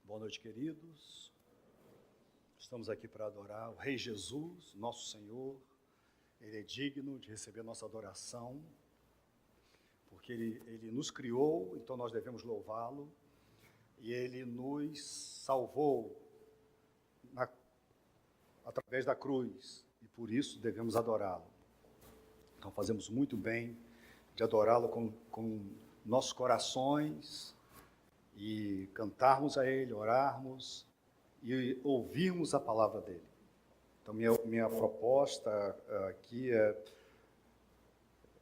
Boa noite, queridos. Estamos aqui para adorar o Rei Jesus, nosso Senhor. Ele é digno de receber nossa adoração, porque Ele nos criou, então nós devemos louvá-lo. E Ele nos salvou através da cruz, e por isso devemos adorá-lo. Então fazemos muito bem de adorá-lo com nossos corações, e cantarmos a Ele, orarmos e ouvirmos a palavra dEle. Então, minha proposta aqui é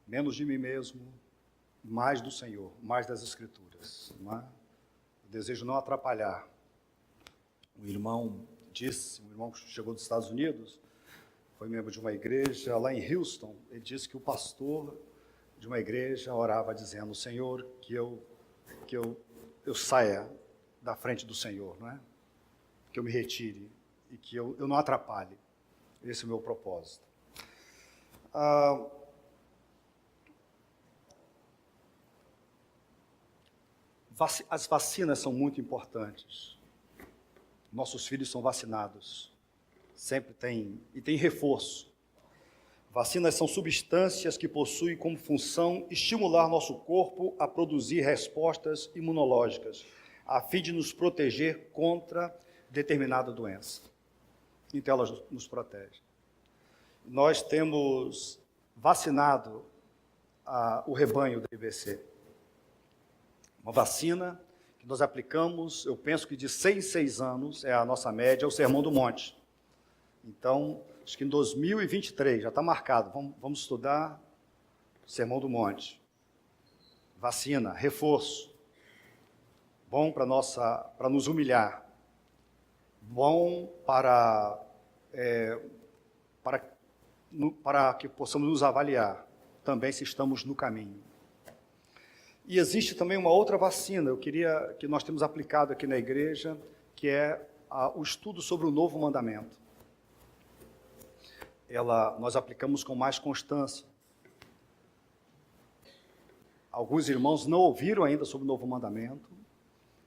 menos de mim mesmo, mais do Senhor, mais das Escrituras. Não é? Eu desejo não atrapalhar. Um irmão que chegou dos Estados Unidos, foi membro de uma igreja lá em Houston. Ele disse que o pastor de uma igreja orava dizendo: Senhor, que eu saia da frente do Senhor, não é? Que eu me retire e que eu não atrapalhe. Esse é o meu propósito. As vacinas são muito importantes. Nossos filhos são vacinados. Sempre tem reforço. Vacinas são substâncias que possuem como função estimular nosso corpo a produzir respostas imunológicas, a fim de nos proteger contra determinada doença. Então, elas nos protegem. Nós temos vacinado o rebanho do IBC. Uma vacina que nós aplicamos, eu penso que de 6 em 6 anos, é a nossa média, é o Sermão do Monte. Então, acho que em 2023, já está marcado, vamos estudar o Sermão do Monte. Vacina, reforço. Bom para nos humilhar. Bom para que possamos nos avaliar, também se estamos no caminho. E existe também uma outra vacina, que nós temos aplicado aqui na igreja, que é o estudo sobre o novo mandamento. Nós aplicamos com mais constância. Alguns irmãos não ouviram ainda sobre o novo mandamento.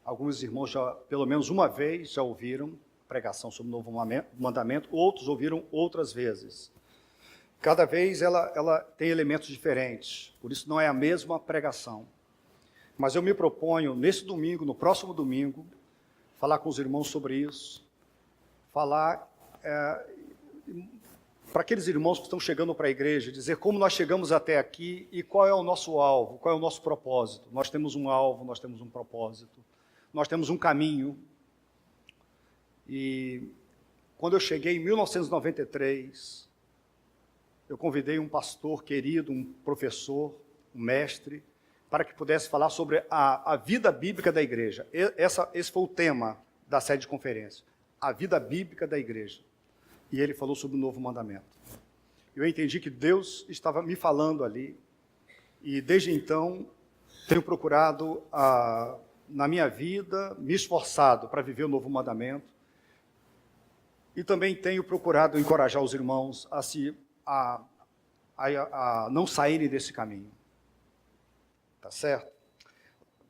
Alguns irmãos já, pelo menos uma vez, já ouviram pregação sobre o novo mandamento. Outros ouviram outras vezes. Cada vez ela tem elementos diferentes. Por isso não é a mesma pregação. Mas eu me proponho, nesse domingo, no próximo domingo, falar com os irmãos sobre isso. Falar para aqueles irmãos que estão chegando para a igreja, dizer como nós chegamos até aqui e qual é o nosso alvo, qual é o nosso propósito. Nós temos um alvo, nós temos um propósito, nós temos um caminho. E quando eu cheguei em 1993, eu convidei um pastor querido, um professor, um mestre, para que pudesse falar sobre a vida bíblica da igreja. Esse foi o tema da série de conferência, a vida bíblica da igreja. E ele falou sobre o novo mandamento. Eu entendi que Deus estava me falando ali, e desde então tenho procurado, na minha vida, me esforçado para viver o novo mandamento, e também tenho procurado encorajar os irmãos a não saírem desse caminho. Tá certo?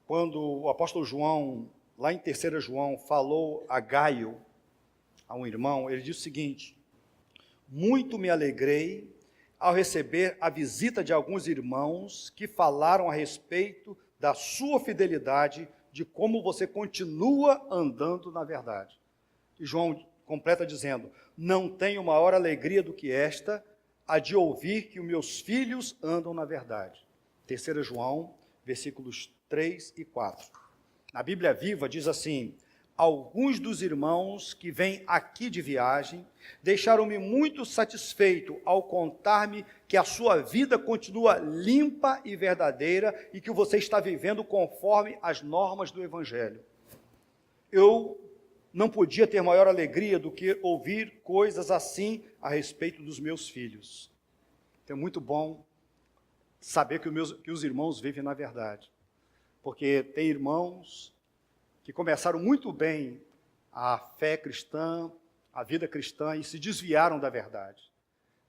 Quando o apóstolo João, lá em 3 João, falou a Gaio, a um irmão, ele disse o seguinte: muito me alegrei ao receber a visita de alguns irmãos que falaram a respeito da sua fidelidade, de como você continua andando na verdade. E João completa dizendo: não tenho maior alegria do que esta, a de ouvir que os meus filhos andam na verdade. 3 João, versículos 3 e 4. Na Bíblia Viva diz assim: alguns dos irmãos que vêm aqui de viagem deixaram-me muito satisfeito ao contar-me que a sua vida continua limpa e verdadeira e que você está vivendo conforme as normas do Evangelho. Eu não podia ter maior alegria do que ouvir coisas assim a respeito dos meus filhos. Então é muito bom saber que os irmãos vivem na verdade, porque tem irmãos que começaram muito bem a fé cristã, a vida cristã, e se desviaram da verdade.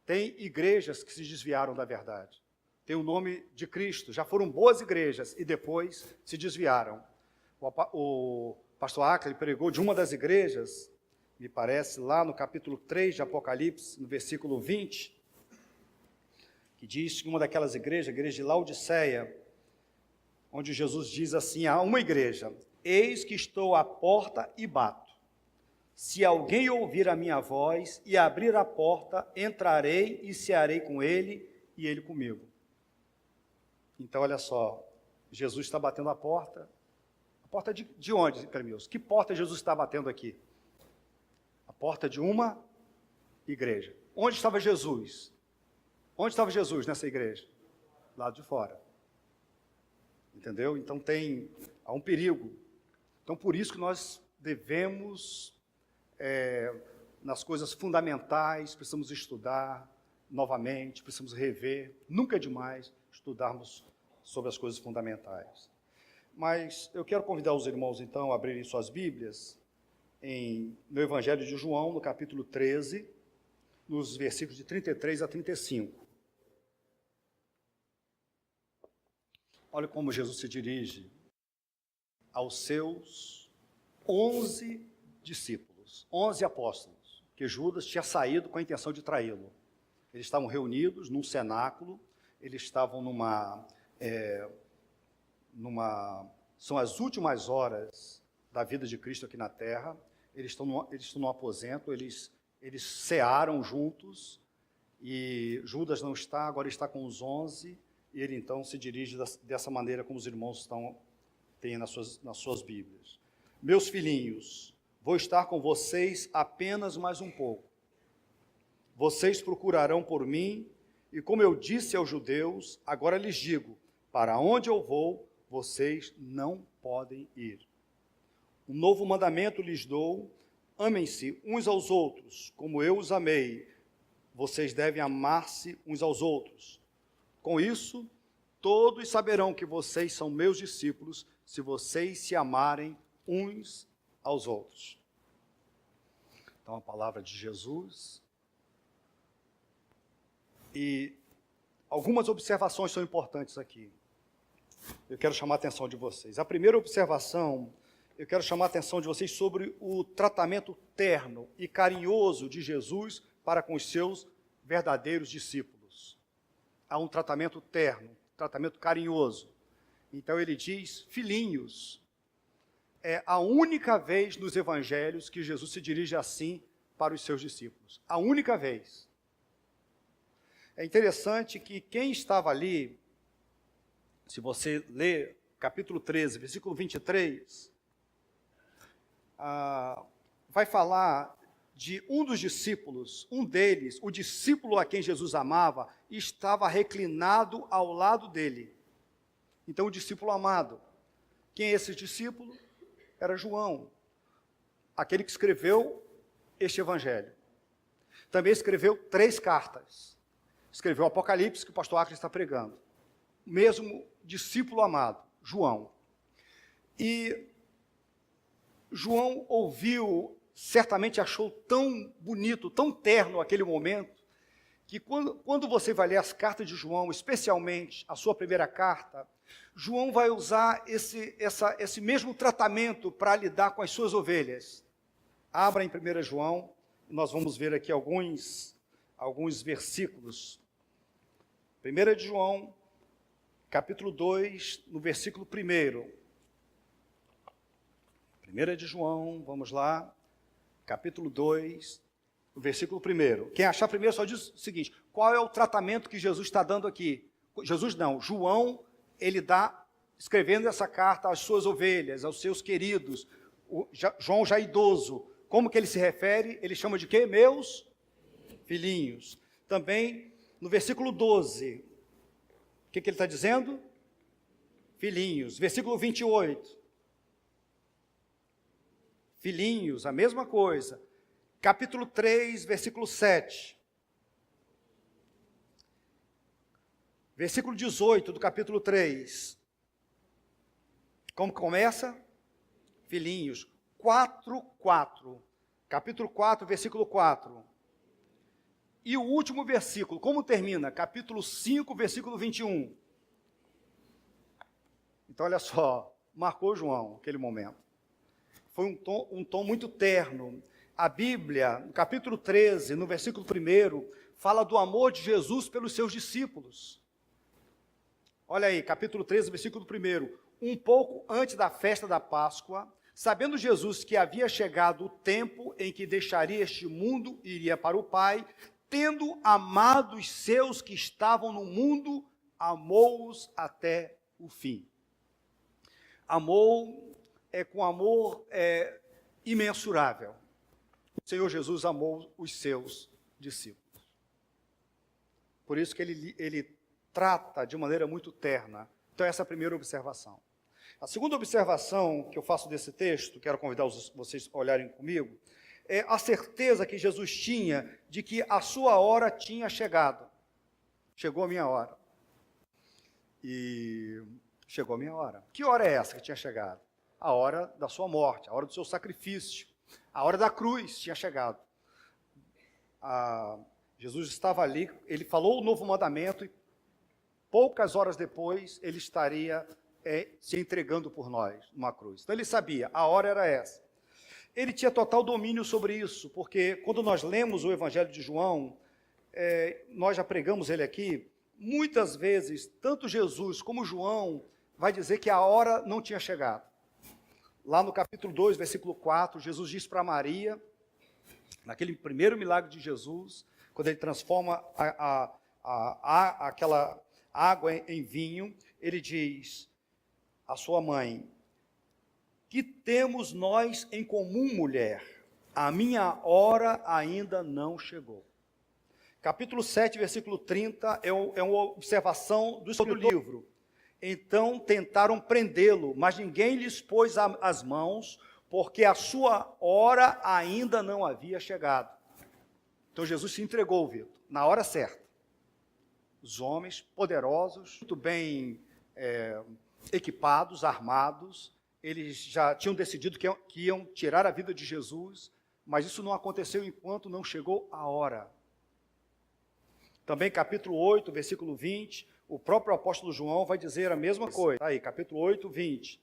Tem igrejas que se desviaram da verdade. Tem o nome de Cristo, já foram boas igrejas e depois se desviaram. O pastor Ackley pregou de uma das igrejas, me parece, lá no capítulo 3 de Apocalipse, no versículo 20, que diz que uma daquelas igrejas, a igreja de Laodiceia, onde Jesus diz assim a uma igreja: eis que estou à porta e bato. Se alguém ouvir a minha voz e abrir a porta, entrarei e cearei com ele e ele comigo. Então, olha só, Jesus está batendo a porta. A porta de onde, Cremilson? Que porta Jesus está batendo aqui? A porta de uma igreja. Onde estava Jesus? Onde estava Jesus nessa igreja? Do lado de fora. Entendeu? Então há um perigo. Então, por isso que nós devemos, nas coisas fundamentais, precisamos estudar novamente, precisamos rever. Nunca é demais estudarmos sobre as coisas fundamentais. Mas eu quero convidar os irmãos, então, a abrirem suas Bíblias no Evangelho de João, no capítulo 13, nos versículos de 33 a 35. Olha como Jesus se dirige aos seus 11 discípulos, 11 apóstolos, que Judas tinha saído com a intenção de traí-lo. Eles estavam reunidos num cenáculo, eles estavam são as últimas horas da vida de Cristo aqui na terra, eles estão no aposento, eles cearam juntos, e Judas não está, agora está com os 11, e ele então se dirige dessa maneira como os irmãos têm nas suas Bíblias. Meus filhinhos, vou estar com vocês apenas mais um pouco. Vocês procurarão por mim, e como eu disse aos judeus, agora lhes digo, para onde eu vou, vocês não podem ir. Um novo mandamento lhes dou, amem-se uns aos outros, como eu os amei. Vocês devem amar-se uns aos outros. Com isso, todos saberão que vocês são meus discípulos, se vocês se amarem uns aos outros. Então, a palavra de Jesus. E algumas observações são importantes aqui. Eu quero chamar a atenção de vocês. A primeira observação, eu quero chamar a atenção de vocês sobre o tratamento terno e carinhoso de Jesus para com os seus verdadeiros discípulos. Há um tratamento terno, tratamento carinhoso. Então ele diz, filhinhos. É a única vez nos evangelhos que Jesus se dirige assim para os seus discípulos. A única vez. É interessante que quem estava ali, se você ler capítulo 13, versículo 23, vai falar de um dos discípulos, um deles, o discípulo a quem Jesus amava, estava reclinado ao lado dele. Então, o discípulo amado. Quem é esse discípulo? Era João, aquele que escreveu este evangelho. Também escreveu 3 cartas. Escreveu o Apocalipse, que o pastor Acre está pregando. O mesmo discípulo amado, João. E João ouviu, certamente achou tão bonito, tão terno aquele momento, que quando você vai ler as cartas de João, especialmente a sua primeira carta, João vai usar esse mesmo tratamento para lidar com as suas ovelhas. Abra em 1 João, nós vamos ver aqui alguns versículos. 1 de João, capítulo 2, no versículo 1. 1 de João, vamos lá, capítulo 2, no versículo 1. Quem achar primeiro só diz o seguinte, qual é o tratamento que Jesus está dando aqui? João, ele dá, escrevendo essa carta às suas ovelhas, aos seus queridos, João já idoso. Como que ele se refere? Ele chama de quê? Meus filhinhos. Também, no versículo 12, o que ele está dizendo? Filhinhos. Versículo 28. Filhinhos, a mesma coisa. Capítulo 3, versículo 7. Versículo 18 do capítulo 3. Como começa? Filhinhos. 4. Capítulo 4, versículo 4. E o último versículo, como termina? Capítulo 5, versículo 21. Então, olha só. marcou João, aquele momento. Foi um tom muito terno. A Bíblia, no capítulo 13, no versículo 1, fala do amor de Jesus pelos seus discípulos. Olha aí, capítulo 13, versículo 1. Um pouco antes da festa da Páscoa, sabendo Jesus que havia chegado o tempo em que deixaria este mundo e iria para o Pai, tendo amado os seus que estavam no mundo, amou-os até o fim. Amou com amor imensurável. O Senhor Jesus amou os seus discípulos. Por isso que ele trata de maneira muito terna. Então essa é a primeira observação. A segunda observação que eu faço desse texto, quero convidar vocês a olharem comigo, é a certeza que Jesus tinha de que a sua hora tinha chegado. Chegou a minha hora. E chegou a minha hora. Que hora é essa que tinha chegado? A hora da sua morte, a hora do seu sacrifício, a hora da cruz tinha chegado. Jesus estava ali, ele falou o novo mandamento e poucas horas depois ele estaria se entregando por nós numa cruz. Então ele sabia, a hora era essa. Ele tinha total domínio sobre isso, porque quando nós lemos o Evangelho de João, nós já pregamos ele aqui, muitas vezes, tanto Jesus como João vai dizer que a hora não tinha chegado. Lá no capítulo 2, versículo 4, Jesus diz para Maria, naquele primeiro milagre de Jesus, quando ele transforma aquela água em vinho, ele diz à sua mãe: que temos nós em comum, mulher? A minha hora ainda não chegou. Capítulo 7, versículo 30, é uma observação do escritor do livro. Então tentaram prendê-lo, mas ninguém lhes pôs as mãos, porque a sua hora ainda não havia chegado. Então Jesus se entregou, Vitor, na hora certa. Os homens poderosos, muito bem equipados, armados, eles já tinham decidido que iam tirar a vida de Jesus, mas isso não aconteceu enquanto não chegou a hora. Também capítulo 8, versículo 20, o próprio apóstolo João vai dizer a mesma coisa. Tá aí, capítulo 8, 20.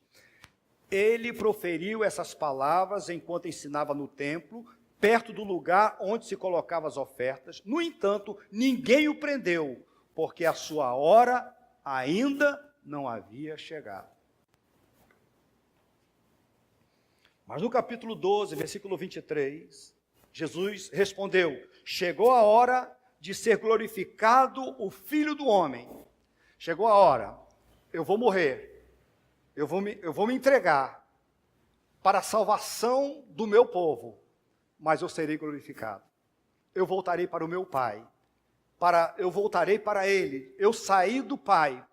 Ele proferiu essas palavras enquanto ensinava no templo, perto do lugar onde se colocavam as ofertas. No entanto, ninguém o prendeu, porque a sua hora ainda não havia chegado. Mas no capítulo 12, versículo 23, Jesus respondeu: chegou a hora de ser glorificado o Filho do Homem. Chegou a hora, eu vou morrer, eu vou me entregar para a salvação do meu povo, mas eu serei glorificado. Eu voltarei para o meu Pai, eu voltarei para Ele. Eu saí do Pai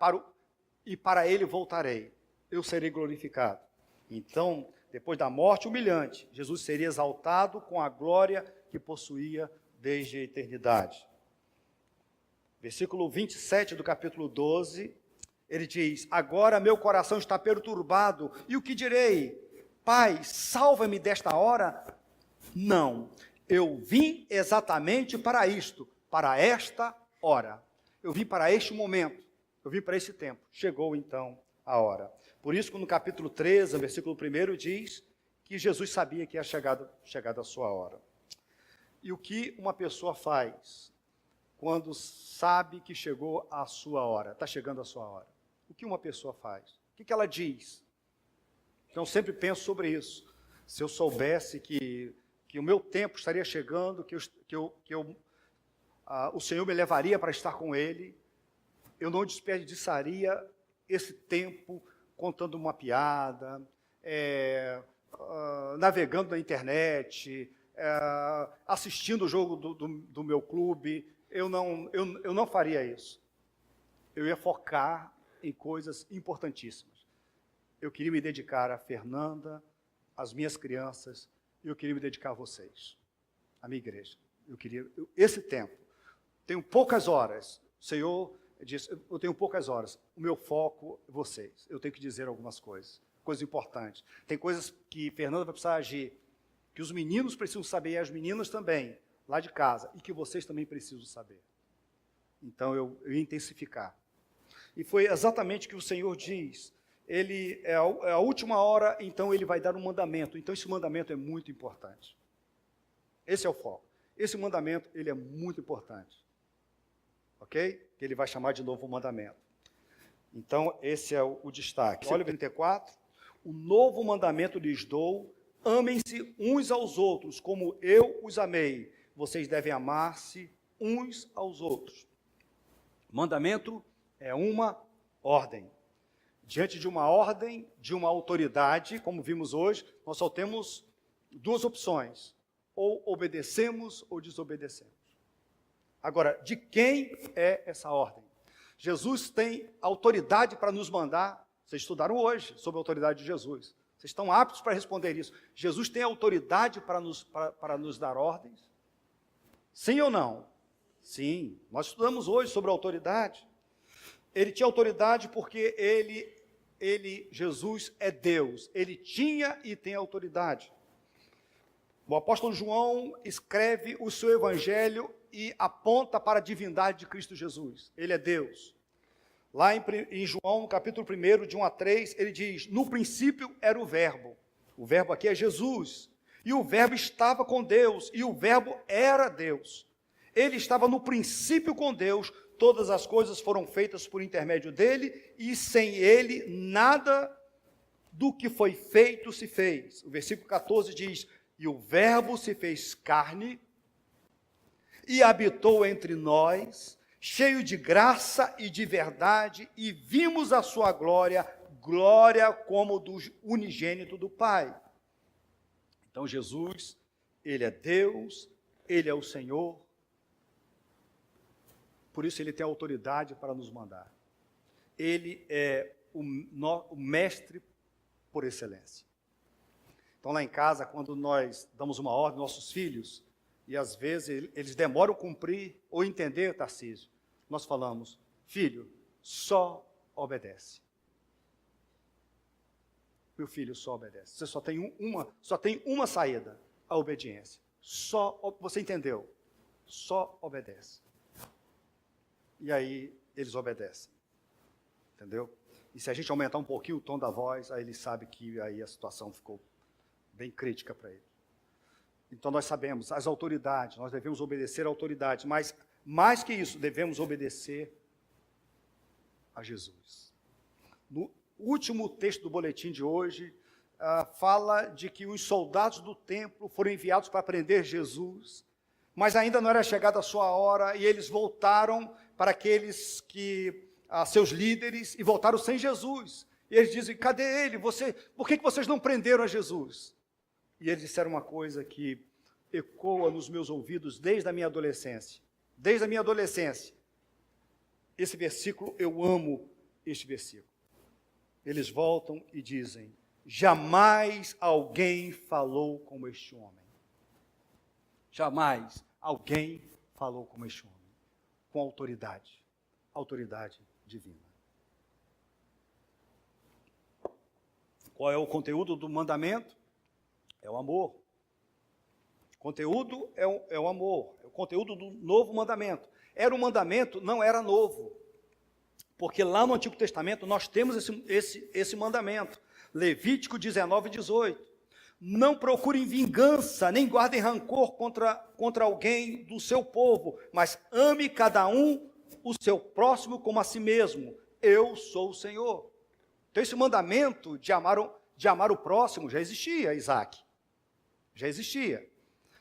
e para Ele voltarei. Eu serei glorificado. Então, depois da morte humilhante, Jesus seria exaltado com a glória que possuía desde a eternidade. Versículo 27 do capítulo 12, ele diz: agora meu coração está perturbado, e o que direi? Pai, salva-me desta hora? Não, eu vim exatamente para isto, para esta hora. Eu vim para este momento, eu vim para esse tempo. Chegou então a hora. Por isso que no capítulo 13, versículo 1, diz que Jesus sabia que ia chegado a sua hora. E o que uma pessoa faz quando sabe que chegou a sua hora, está chegando a sua hora? O que uma pessoa faz? O que ela diz? Então, sempre penso sobre isso. Se eu soubesse que o meu tempo estaria chegando, o Senhor me levaria para estar com Ele, eu não desperdiçaria esse tempo contando uma piada, navegando na internet, assistindo o jogo do meu clube. Eu não faria isso. Eu ia focar em coisas importantíssimas. Eu queria me dedicar a Fernanda, às minhas crianças, e eu queria me dedicar a vocês, à minha igreja. Esse tempo, tenho poucas horas. O Senhor disse: eu tenho poucas horas. O meu foco é vocês. Eu tenho que dizer algumas coisas importantes. Tem coisas que Fernanda vai precisar agir, que os meninos precisam saber, e as meninas também, lá de casa, e que vocês também precisam saber. Então eu ia intensificar. E foi exatamente o que o Senhor diz. ele é a última hora, então ele vai dar um mandamento. Então esse mandamento é muito importante. Esse é o foco. Esse mandamento, ele é muito importante. Ok? Que ele vai chamar de novo mandamento. Então, esse é o destaque. Olha o 34. O novo mandamento lhes dou, amem-se uns aos outros, como eu os amei. Vocês devem amar-se uns aos outros. Mandamento é uma ordem. Diante de uma ordem, de uma autoridade, como vimos hoje, nós só temos duas opções. Ou obedecemos ou desobedecemos. Agora, de quem é essa ordem? Jesus tem autoridade para nos mandar. Vocês estudaram hoje sobre a autoridade de Jesus. Vocês estão aptos para responder isso. Jesus tem autoridade para nos dar ordens? Sim ou não? Sim. Nós estudamos hoje sobre a autoridade. Ele tinha autoridade porque Jesus é Deus. Ele tinha e tem autoridade. O apóstolo João escreve o seu evangelho e aponta para a divindade de Cristo Jesus. Ele é Deus. Lá em João, no capítulo 1, de 1 a 3, ele diz, no princípio era o verbo. O verbo aqui é Jesus. E o verbo estava com Deus, e o verbo era Deus. Ele estava no princípio com Deus, todas as coisas foram feitas por intermédio dele, e sem ele nada do que foi feito se fez. O versículo 14 diz, e o verbo se fez carne, e habitou entre nós, cheio de graça e de verdade, e vimos a sua glória, glória como do unigênito do Pai. Então Jesus, ele é Deus, ele é o Senhor, por isso ele tem autoridade para nos mandar. Ele é o mestre por excelência. Então lá em casa, quando nós damos uma ordem aos nossos filhos, e às vezes eles demoram a cumprir ou entender, Tarcísio, nós falamos, filho, só obedece. Meu filho, só obedece. Você só tem uma saída, a obediência. Você entendeu? Só obedece. E aí eles obedecem. Entendeu? E se a gente aumentar um pouquinho o tom da voz, aí ele sabe que aí a situação ficou bem crítica para ele. Então nós sabemos, as autoridades, nós devemos obedecer à autoridade, mas mais que isso, devemos obedecer a Jesus. No último texto do boletim de hoje, fala de que os soldados do templo foram enviados para prender Jesus, mas ainda não era chegada a sua hora, e eles voltaram para aqueles seus líderes, e voltaram sem Jesus. E eles dizem, cadê ele? Por que vocês não prenderam a Jesus? E eles disseram uma coisa que ecoa nos meus ouvidos desde a minha adolescência. Desde a minha adolescência. Esse versículo, eu amo este versículo. Eles voltam e dizem, jamais alguém falou como este homem. Jamais alguém falou como este homem. Com autoridade. Autoridade divina. Qual é o conteúdo do mandamento? É o amor. O conteúdo é o amor. É o conteúdo do novo mandamento. Era um mandamento, não era novo. Porque lá no Antigo Testamento nós temos esse mandamento. Levítico 19, 18. Não procurem vingança, nem guardem rancor contra alguém do seu povo, mas ame cada um o seu próximo como a si mesmo. Eu sou o Senhor. Então esse mandamento de amar o próximo já existia, Isaac. Já existia.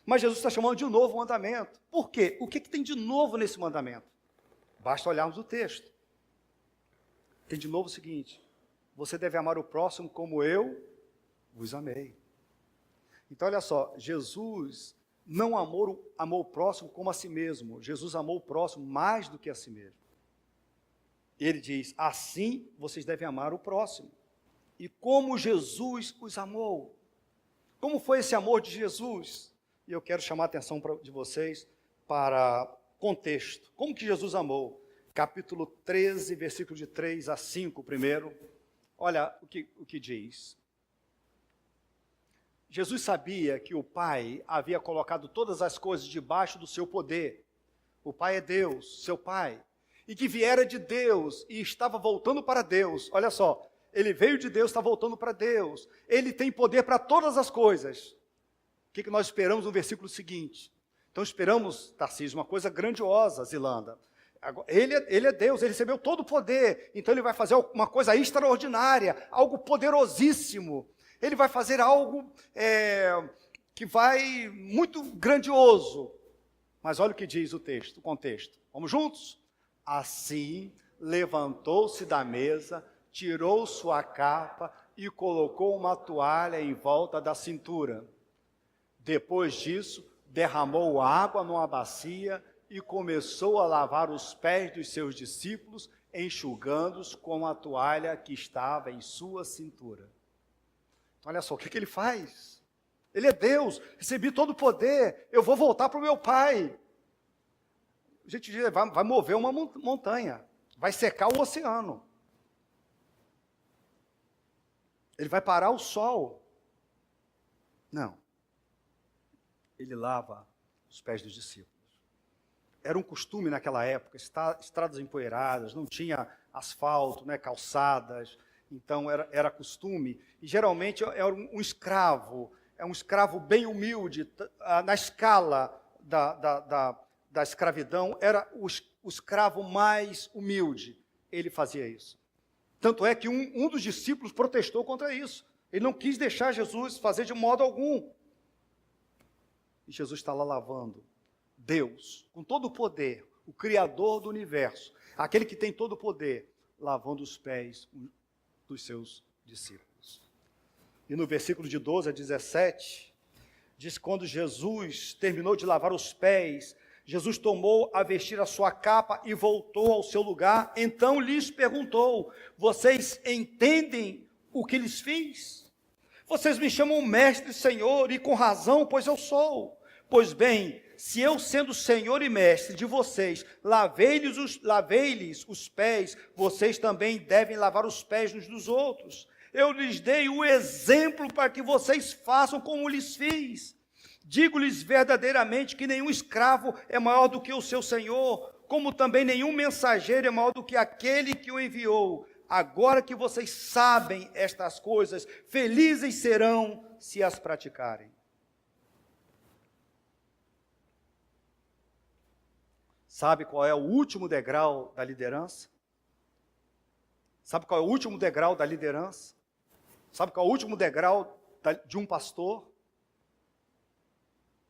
Mas Jesus está chamando de um novo mandamento. Por quê? O que tem de novo nesse mandamento? Basta olharmos o texto. Tem de novo o seguinte, você deve amar o próximo como eu vos amei. Então olha só, Jesus não amou o próximo como a si mesmo. Jesus amou o próximo mais do que a si mesmo. Ele diz, assim vocês devem amar o próximo. E como Jesus os amou. Como foi esse amor de Jesus? E eu quero chamar a atenção de vocês para contexto. Como que Jesus amou? Capítulo 13, versículo de 3 a 5 primeiro. Olha o que diz. Jesus sabia que o Pai havia colocado todas as coisas debaixo do seu poder. O Pai é Deus, seu Pai. E que viera de Deus e estava voltando para Deus. Olha só, ele veio de Deus, está voltando para Deus, ele tem poder para todas as coisas. O que nós esperamos no versículo seguinte? Então esperamos, Tarcísio, uma coisa grandiosa, Zilanda. Ele é Deus, ele recebeu todo o poder, então ele vai fazer uma coisa extraordinária, algo poderosíssimo. Ele vai fazer algo que vai muito grandioso. Mas olha o que diz o texto, o contexto. Vamos juntos? Assim, levantou-se da mesa, tirou sua capa e colocou uma toalha em volta da cintura. Depois disso, derramou água numa bacia e começou a lavar os pés dos seus discípulos, enxugando-os com a toalha que estava em sua cintura. Então, olha só, o que ele faz? Ele é Deus, recebi todo o poder, eu vou voltar para o meu Pai. A gente vai mover uma montanha, vai secar o oceano. Ele vai parar o sol. Não. Ele lava os pés dos discípulos. Era um costume naquela época, estradas empoeiradas, não tinha asfalto, né, calçadas, então era costume. E geralmente era um escravo, é um escravo bem humilde, na escala da escravidão, era o escravo mais humilde. Ele fazia isso. Tanto é que um dos discípulos protestou contra isso. Ele não quis deixar Jesus fazer de modo algum. E Jesus está lá lavando. Deus, com todo o poder, o Criador do universo, aquele que tem todo o poder, lavando os pés dos seus discípulos. E no versículo de 12 a 17, diz que quando Jesus terminou de lavar os pés, Jesus tomou a vestir a sua capa e voltou ao seu lugar. Então lhes perguntou: vocês entendem o que lhes fiz? Vocês me chamam mestre e senhor, e com razão, pois eu sou. Pois bem, se eu, sendo senhor e mestre de vocês, lavei-lhes os pés, vocês também devem lavar os pés uns dos outros. Eu lhes dei o exemplo para que vocês façam como lhes fiz. Digo-lhes verdadeiramente que nenhum escravo é maior do que o seu senhor, como também nenhum mensageiro é maior do que aquele que o enviou. Agora que vocês sabem estas coisas, felizes serão se as praticarem. Sabe qual é o último degrau da liderança? Sabe qual é o último degrau da liderança? Sabe qual é o último degrau de um pastor?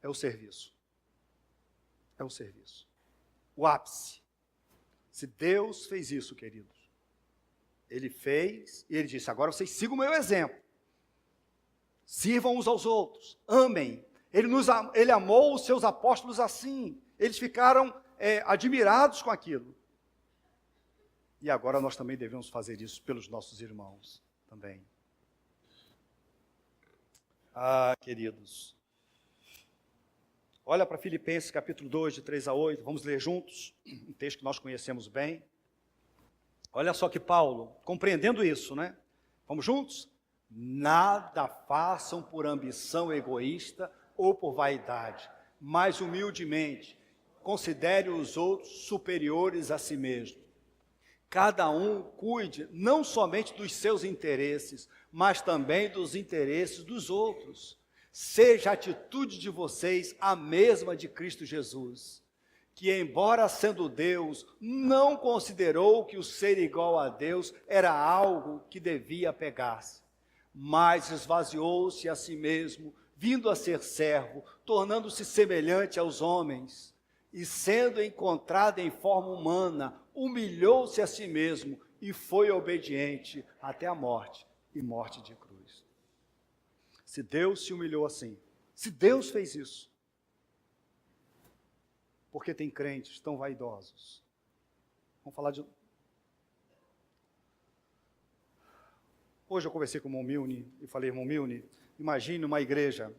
É o serviço. É o serviço. O ápice. Se Deus fez isso, queridos, Ele fez e Ele disse: agora vocês sigam o meu exemplo. Sirvam uns aos outros. Amem. Ele amou os seus apóstolos assim. Eles ficaram admirados com aquilo. E agora nós também devemos fazer isso pelos nossos irmãos também. Ah, queridos. Olha para Filipenses capítulo 2, de 3 a 8, vamos ler juntos, um texto que nós conhecemos bem. Olha só que Paulo, compreendendo isso, né? Vamos juntos? Nada façam por ambição egoísta ou por vaidade, mas humildemente considere os outros superiores a si mesmo. Cada um cuide não somente dos seus interesses, mas também dos interesses dos outros. Seja a atitude de vocês a mesma de Cristo Jesus, que, embora sendo Deus, não considerou que o ser igual a Deus era algo que devia apegar-se, mas esvaziou-se a si mesmo, vindo a ser servo, tornando-se semelhante aos homens, e sendo encontrado em forma humana, humilhou-se a si mesmo e foi obediente até a morte, e morte de cruz. Se Deus se humilhou assim, se Deus fez isso, porque tem crentes tão vaidosos. Vamos falar de... Hoje eu conversei com o irmão Milne e falei: irmão Milne, imagine uma igreja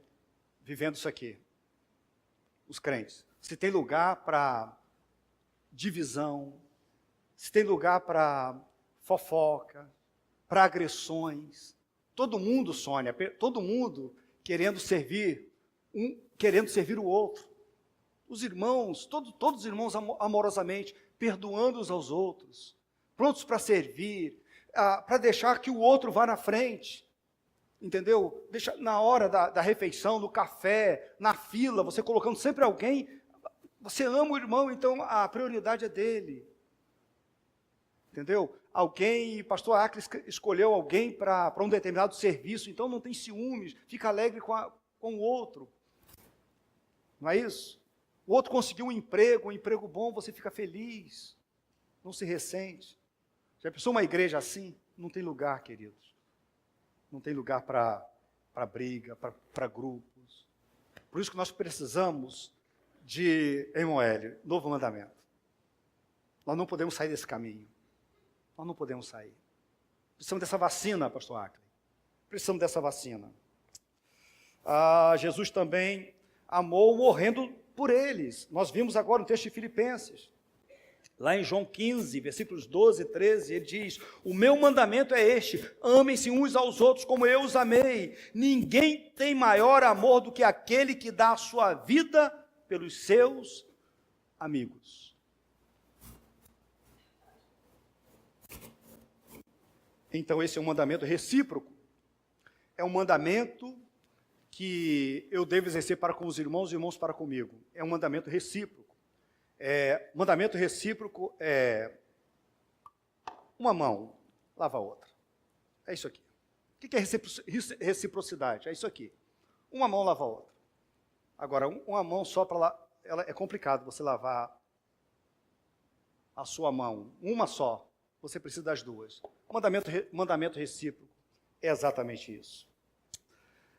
vivendo isso aqui. Os crentes. Se tem lugar para divisão, se tem lugar para fofoca, para agressões. Todo mundo, Sônia, todo mundo querendo servir o outro. Os irmãos, todos os irmãos amorosamente, perdoando uns aos outros, prontos para servir, para deixar que o outro vá na frente. Entendeu? Deixa, na hora da refeição, no café, na fila, você colocando sempre alguém. Você ama o irmão, então a prioridade é dele. Entendeu? Alguém, pastor Acre escolheu alguém para um determinado serviço, então não tem ciúmes, fica alegre com o outro. Não é isso? O outro conseguiu um emprego bom, você fica feliz, não se ressente. Já pensou uma igreja assim? Não tem lugar, queridos. Não tem lugar para briga, para grupos. Por isso que nós precisamos de, irmão Hélio, novo mandamento. Nós não podemos sair desse caminho. Nós não podemos sair. Precisamos dessa vacina, pastor Acre. Precisamos dessa vacina. Jesus também amou morrendo por eles. Nós vimos agora no texto de Filipenses. Lá em João 15, versículos 12 e 13, ele diz: o meu mandamento é este, amem-se uns aos outros como eu os amei. Ninguém tem maior amor do que aquele que dá a sua vida pelos seus amigos. Então esse é um mandamento recíproco. É um mandamento que eu devo exercer para com os irmãos para comigo. É um mandamento recíproco. Mandamento recíproco é uma mão lava a outra. É isso aqui. O que é reciprocidade? É isso aqui. Uma mão lava a outra. Agora, uma mão só para lá, é complicado você lavar a sua mão. Uma só. Você precisa das duas. Mandamento recíproco é exatamente isso.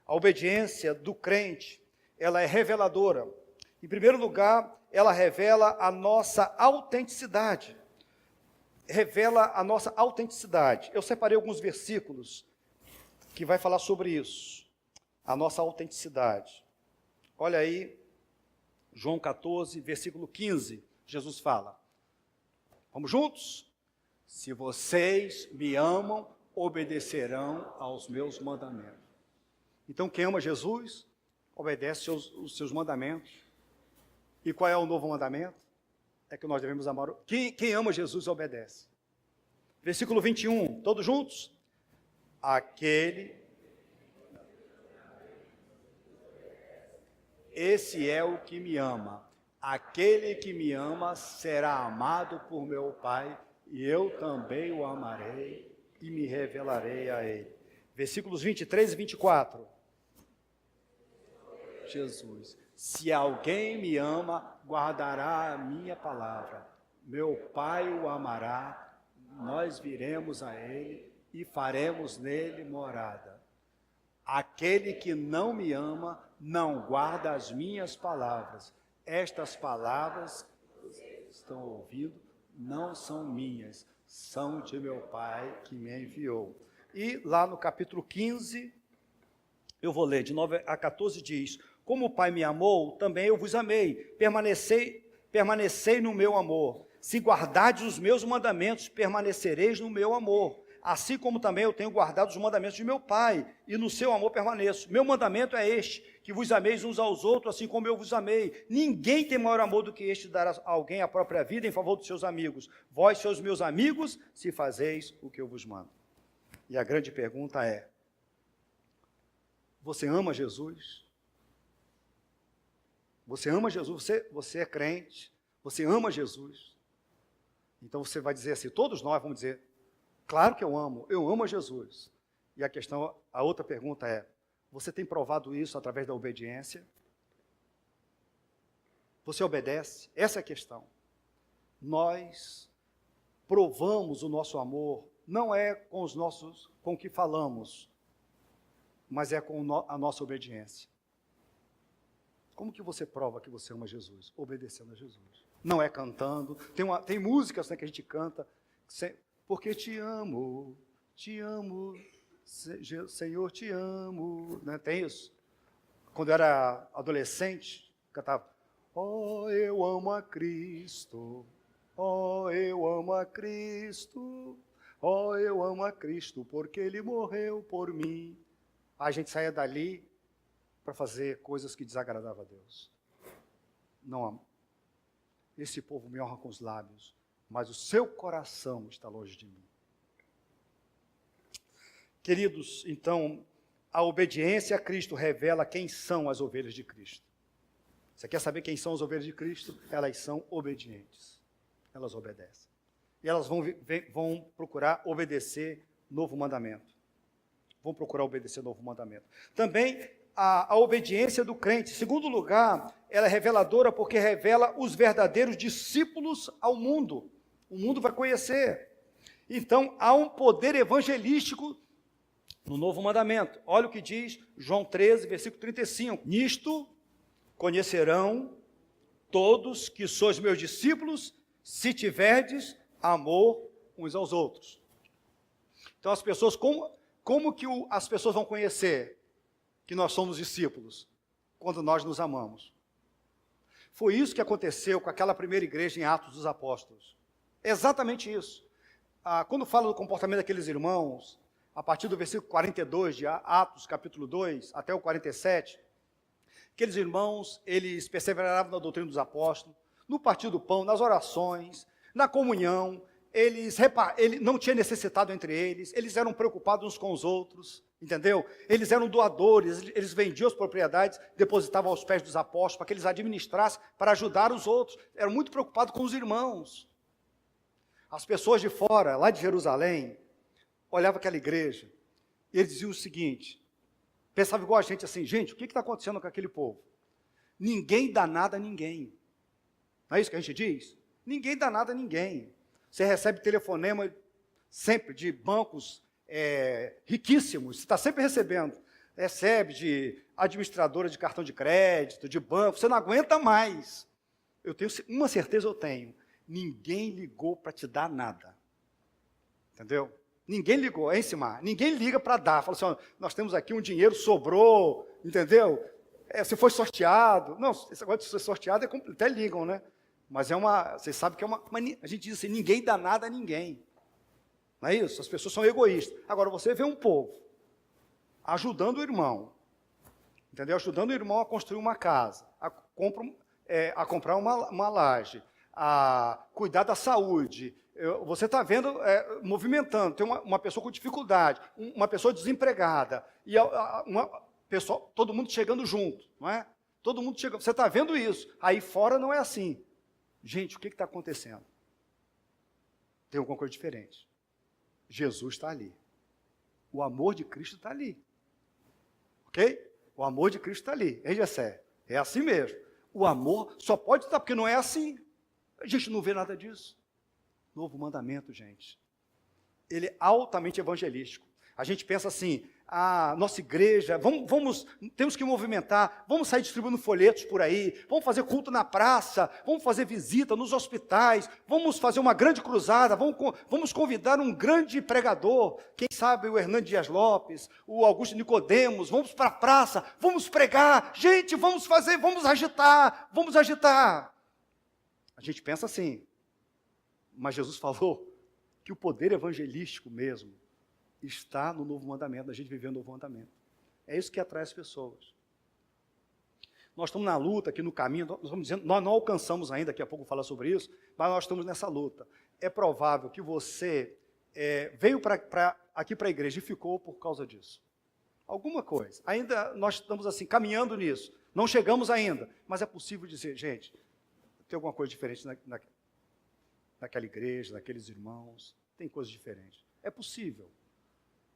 A obediência do crente, ela é reveladora. Em primeiro lugar, ela revela a nossa autenticidade. Revela a nossa autenticidade. Eu separei alguns versículos que vai falar sobre isso. A nossa autenticidade. Olha aí, João 14, versículo 15, Jesus fala. Vamos juntos? Se vocês me amam, obedecerão aos meus mandamentos. Então, quem ama Jesus, obedece os seus mandamentos. E qual é o novo mandamento? É que nós devemos amar. Quem ama Jesus, obedece. Versículo 21, todos juntos? Esse é o que me ama. Aquele que me ama será amado por meu Pai, e eu também o amarei e me revelarei a ele. Versículos 23 e 24. Jesus, se alguém me ama, guardará a minha palavra. Meu Pai o amará, nós viremos a ele e faremos nele morada. Aquele que não me ama, não guarda as minhas palavras. Estas palavras que estão ouvindo não são minhas, são de meu Pai que me enviou. E lá no capítulo 15, eu vou ler de 9 a 14, diz: como o Pai me amou, também eu vos amei, permanecei no meu amor. Se guardardes os meus mandamentos, permanecereis no meu amor. Assim como também eu tenho guardado os mandamentos de meu Pai, e no seu amor permaneço. Meu mandamento é este, que vos ameis uns aos outros, assim como eu vos amei. Ninguém tem maior amor do que este, dar a alguém a própria vida em favor dos seus amigos. Vós sois meus amigos, se fazeis o que eu vos mando. E a grande pergunta é: você ama Jesus? Você ama Jesus? Você é crente? Você ama Jesus? Então você vai dizer assim, todos nós vamos dizer: claro que eu amo a Jesus. E a outra pergunta é: você tem provado isso através da obediência? Você obedece? Essa é a questão. Nós provamos o nosso amor, não é com o que falamos, mas é com a nossa obediência. Como que você prova que você ama Jesus? Obedecendo a Jesus. Não é cantando. Tem músicas, né, que a gente canta, porque te amo, Senhor, te amo. Né? Tem isso? Quando eu era adolescente, cantava: oh, eu amo a Cristo, oh, eu amo a Cristo, oh, eu amo a Cristo, porque Ele morreu por mim. A gente saía dali para fazer coisas que desagradavam a Deus. Não amo. Esse povo me honra com os lábios, mas o seu coração está longe de mim. Queridos, então, a obediência a Cristo revela quem são as ovelhas de Cristo. Você quer saber quem são as ovelhas de Cristo? Elas são obedientes. Elas obedecem. E elas vão procurar obedecer novo mandamento. Vão procurar obedecer novo mandamento. Também a obediência do crente. Em segundo lugar, ela é reveladora porque revela os verdadeiros discípulos ao mundo. O mundo vai conhecer. Então, há um poder evangelístico no novo mandamento. Olha o que diz João 13, versículo 35. Nisto conhecerão todos que sois meus discípulos, se tiverdes amor uns aos outros. Então, as pessoas, como que as pessoas vão conhecer que nós somos discípulos? Quando nós nos amamos. Foi isso que aconteceu com aquela primeira igreja em Atos dos Apóstolos. Exatamente isso. Quando fala do comportamento daqueles irmãos, a partir do versículo 42 de Atos, capítulo 2, até o 47, aqueles irmãos, eles perseveravam na doutrina dos apóstolos, no partir do pão, nas orações, na comunhão, ele não tinha necessitado entre eles, eles eram preocupados uns com os outros, entendeu? Eles eram doadores, eles vendiam as propriedades, depositavam aos pés dos apóstolos, para que eles administrassem, para ajudar os outros, eram muito preocupados com os irmãos. As pessoas de fora, lá de Jerusalém, olhavam aquela igreja, e eles diziam o seguinte, pensavam igual a gente assim, gente, o que está acontecendo com aquele povo? Ninguém dá nada a ninguém. Não é isso que a gente diz? Ninguém dá nada a ninguém. Você recebe telefonema sempre de bancos riquíssimos, você está sempre recebendo. Recebe de administradora de cartão de crédito, de banco, você não aguenta mais. Eu tenho uma certeza, eu tenho. Ninguém ligou para te dar nada. Entendeu? Ninguém ligou, hein, Simar? Ninguém liga para dar. Fala assim, ó, nós temos aqui um dinheiro, sobrou, entendeu? Você foi sorteado. Não, esse negócio de ser sorteado, até ligam, né? Mas vocês sabem que é a gente diz assim, ninguém dá nada a ninguém. Não é isso? As pessoas são egoístas. Agora, você vê um povo ajudando o irmão, entendeu? Ajudando o irmão a construir uma casa, a comprar uma laje, a cuidar da saúde. Você está vendo, movimentando, tem uma pessoa com dificuldade, uma pessoa desempregada, e todo mundo chegando junto, não é? Todo mundo chegando, você está vendo isso. Aí fora não é assim. Gente, o que está acontecendo? Tem alguma coisa diferente. Jesus está ali. O amor de Cristo está ali. Ok? O amor de Cristo está ali. Hein, Jessé? É assim mesmo. O amor só pode estar porque não é assim. A gente não vê nada disso. Novo mandamento, gente. Ele é altamente evangelístico. A gente pensa assim, nossa igreja, temos que movimentar, vamos sair distribuindo folhetos por aí, vamos fazer culto na praça, vamos fazer visita nos hospitais, vamos fazer uma grande cruzada, vamos convidar um grande pregador, quem sabe o Hernando Dias Lopes, o Augusto Nicodemos, vamos para a praça, vamos pregar, gente, vamos agitar. A gente pensa assim, mas Jesus falou que o poder evangelístico mesmo está no novo mandamento, a gente viver o novo mandamento. É isso que atrai as pessoas. Nós estamos na luta, aqui no caminho, nós não alcançamos ainda, daqui a pouco eu vou falar sobre isso, mas nós estamos nessa luta. É provável que você veio aqui para a igreja e ficou por causa disso. Alguma coisa. Ainda nós estamos assim, caminhando nisso. Não chegamos ainda, mas é possível dizer, gente, tem alguma coisa diferente naquela igreja, naqueles irmãos, tem coisas diferentes. É possível.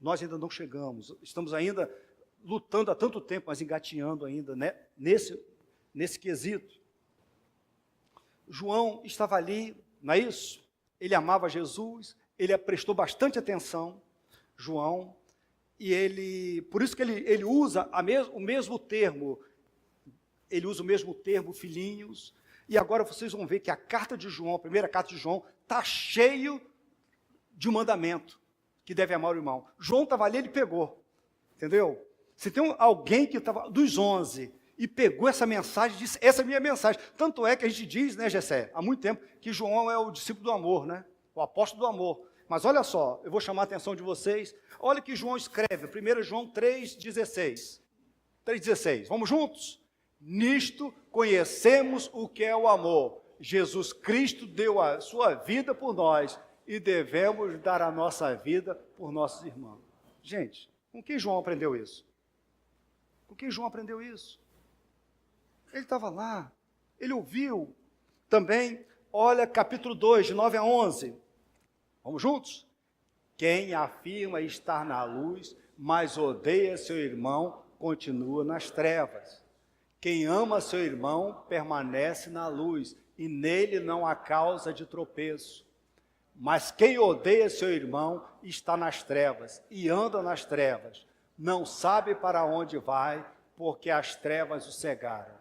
Nós ainda não chegamos, estamos ainda lutando há tanto tempo, mas engatinhando ainda, né, nesse quesito. João estava ali, não é isso? Ele amava Jesus, ele prestou bastante atenção, João, e por isso que ele usa o mesmo termo, filhinhos, e agora vocês vão ver que a carta de João, a primeira carta de João, está cheio de mandamento, que deve amar o irmão. João estava ali, ele pegou, entendeu? Se tem alguém que estava dos 11 e pegou essa mensagem, disse, essa é a minha mensagem. Tanto é que a gente diz, né, Gessé, há muito tempo, que João é o discípulo do amor, né? O apóstolo do amor. Mas olha só, eu vou chamar a atenção de vocês, olha o que João escreve, 1 João 3,16. 3,16, vamos juntos? Nisto conhecemos o que é o amor. Jesus Cristo deu a sua vida por nós, e devemos dar a nossa vida por nossos irmãos. Gente, com quem João aprendeu isso? Com quem João aprendeu isso? Ele estava lá, ele ouviu. Também, olha capítulo 2, de 9 a 11. Vamos juntos? Quem afirma estar na luz, mas odeia seu irmão, continua nas trevas. Quem ama seu irmão, permanece na luz, e nele não há causa de tropeço. Mas quem odeia seu irmão, está nas trevas, e anda nas trevas. Não sabe para onde vai, porque as trevas o cegaram.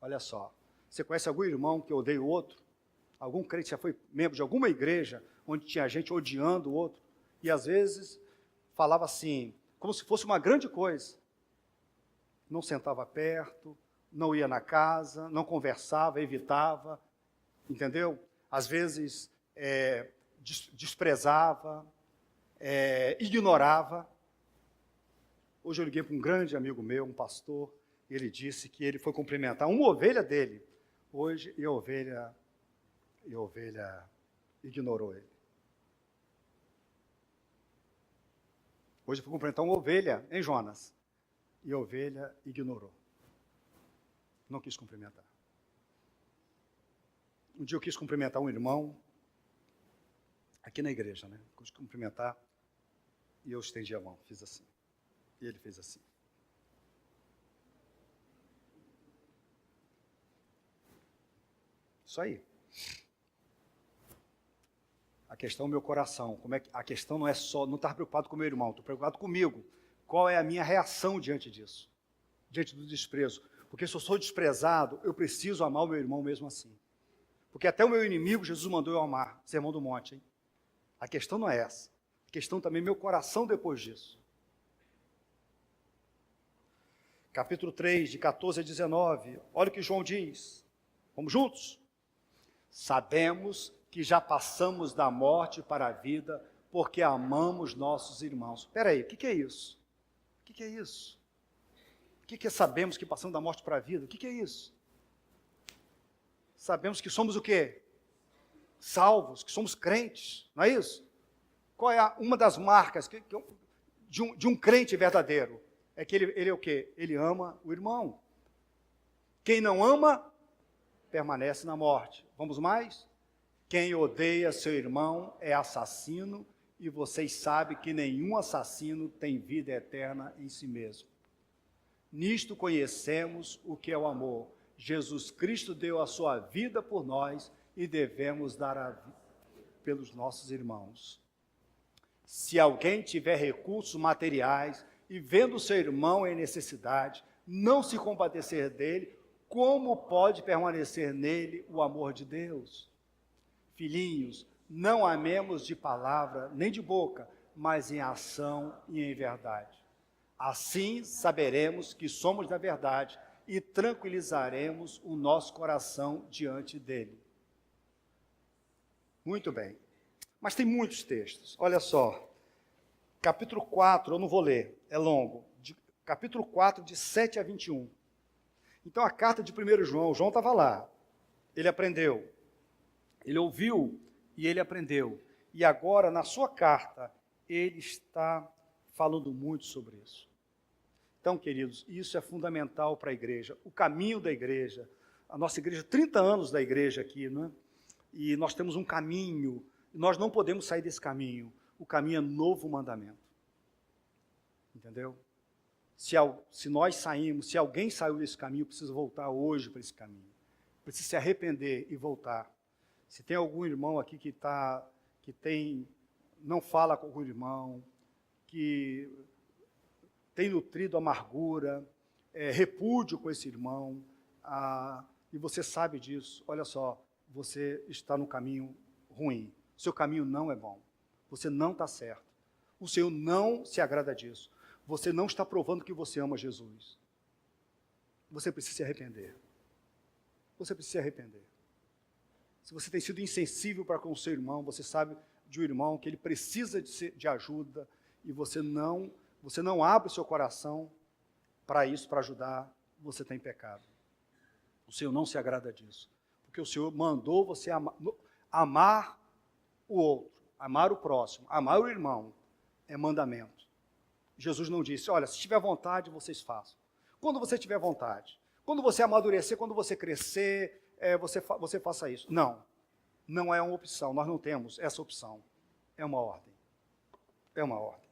Olha só, você conhece algum irmão que odeia o outro? Algum crente já foi membro de alguma igreja onde tinha gente odiando o outro? E às vezes falava assim, como se fosse uma grande coisa. Não sentava perto, não ia na casa, não conversava, evitava, entendeu? Às vezes desprezava, ignorava. Hoje eu liguei para um grande amigo meu, um pastor, e ele disse que ele foi cumprimentar uma ovelha dele. Hoje, e a ovelha ignorou ele. Hoje eu fui cumprimentar uma ovelha, hein, Jonas? E a ovelha ignorou. Não quis cumprimentar. Um dia eu quis cumprimentar um irmão, aqui na igreja, né? Quis cumprimentar, e eu estendi a mão, fiz assim. E ele fez assim. Isso aí. A questão é o meu coração. A questão não é só, não estar preocupado com o meu irmão, estou preocupado comigo. Qual é a minha reação diante disso? Diante do desprezo. Porque se eu sou desprezado, eu preciso amar o meu irmão mesmo assim. Porque até o meu inimigo, Jesus mandou eu amar. Sermão do Monte, hein? A questão não é essa. A questão também é meu coração depois disso. Capítulo 3, de 14 a 19. Olha o que João diz. Vamos juntos? Sabemos que já passamos da morte para a vida, porque amamos nossos irmãos. Espera aí, o que é isso? O que é isso? O que é sabemos que passamos da morte para a vida? O que é isso? Sabemos que somos o quê? Salvos, que somos crentes, não é isso? Qual é uma das marcas de um crente verdadeiro? É que ele é o quê? Ele ama o irmão. Quem não ama, permanece na morte. Vamos mais? Quem odeia seu irmão é assassino, e vocês sabem que nenhum assassino tem vida eterna em si mesmo. Nisto conhecemos o que é o amor. Jesus Cristo deu a sua vida por nós e devemos dar a vida pelos nossos irmãos. Se alguém tiver recursos materiais e vendo seu irmão em necessidade, não se compadecer dele, como pode permanecer nele o amor de Deus? Filhinhos, não amemos de palavra nem de boca, mas em ação e em verdade. Assim saberemos que somos da verdade e tranquilizaremos o nosso coração diante dele. Muito bem. Mas tem muitos textos. Olha só. Capítulo 4, eu não vou ler, é longo. Capítulo 4, de 7 a 21. Então a carta de 1 João, João estava lá. Ele aprendeu. Ele ouviu e ele aprendeu. E agora, na sua carta, ele está falando muito sobre isso. Então, queridos, isso é fundamental para a igreja. O caminho da igreja, a nossa igreja, 30 anos da igreja aqui, né? E nós temos um caminho, nós não podemos sair desse caminho. O caminho é novo mandamento. Entendeu? Se nós saímos, se alguém saiu desse caminho, precisa voltar hoje para esse caminho. Precisa se arrepender e voltar. Se tem algum irmão aqui não fala com algum irmão, que tem nutrido amargura, repúdio com esse irmão, e você sabe disso, olha só, você está no caminho ruim. Seu caminho não é bom. Você não está certo. O Senhor não se agrada disso. Você não está provando que você ama Jesus. Você precisa se arrepender. Você precisa se arrepender. Se você tem sido insensível para com o seu irmão, você sabe de um irmão que ele precisa de ajuda, e você não abre o seu coração para isso, para ajudar, você tem pecado. O Senhor não se agrada disso. Porque o Senhor mandou você amar o outro, amar o próximo, amar o irmão, é mandamento. Jesus não disse, olha, se tiver vontade, vocês façam. Quando você tiver vontade, quando você amadurecer, quando você crescer, você faça isso. Não, não é uma opção, nós não temos essa opção. É uma ordem. É uma ordem.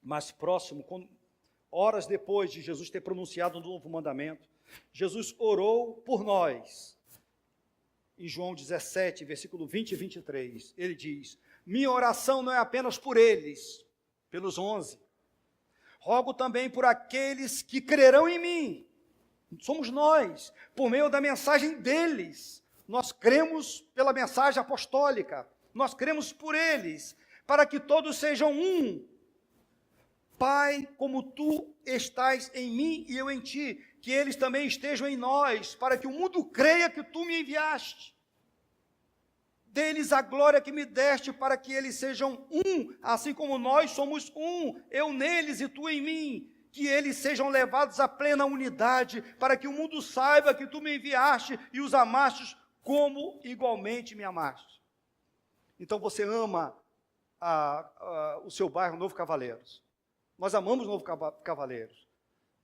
Mais próximo, horas depois de Jesus ter pronunciado um novo mandamento, Jesus orou por nós. Em João 17, versículo 20 e 23, ele diz, minha oração não é apenas por eles, pelos 11. Rogo também por aqueles que crerão em mim. Somos nós, por meio da mensagem deles. Nós cremos pela mensagem apostólica. Nós cremos por eles, para que todos sejam um. Pai, como tu estás em mim e eu em ti, que eles também estejam em nós, para que o mundo creia que tu me enviaste. Dê-lhes a glória que me deste, para que eles sejam um, assim como nós somos um, eu neles e tu em mim, que eles sejam levados à plena unidade, para que o mundo saiba que tu me enviaste e os amaste como igualmente me amaste. Então você ama o seu bairro Novo Cavaleiros. Nós amamos o Novo Cavaleiros.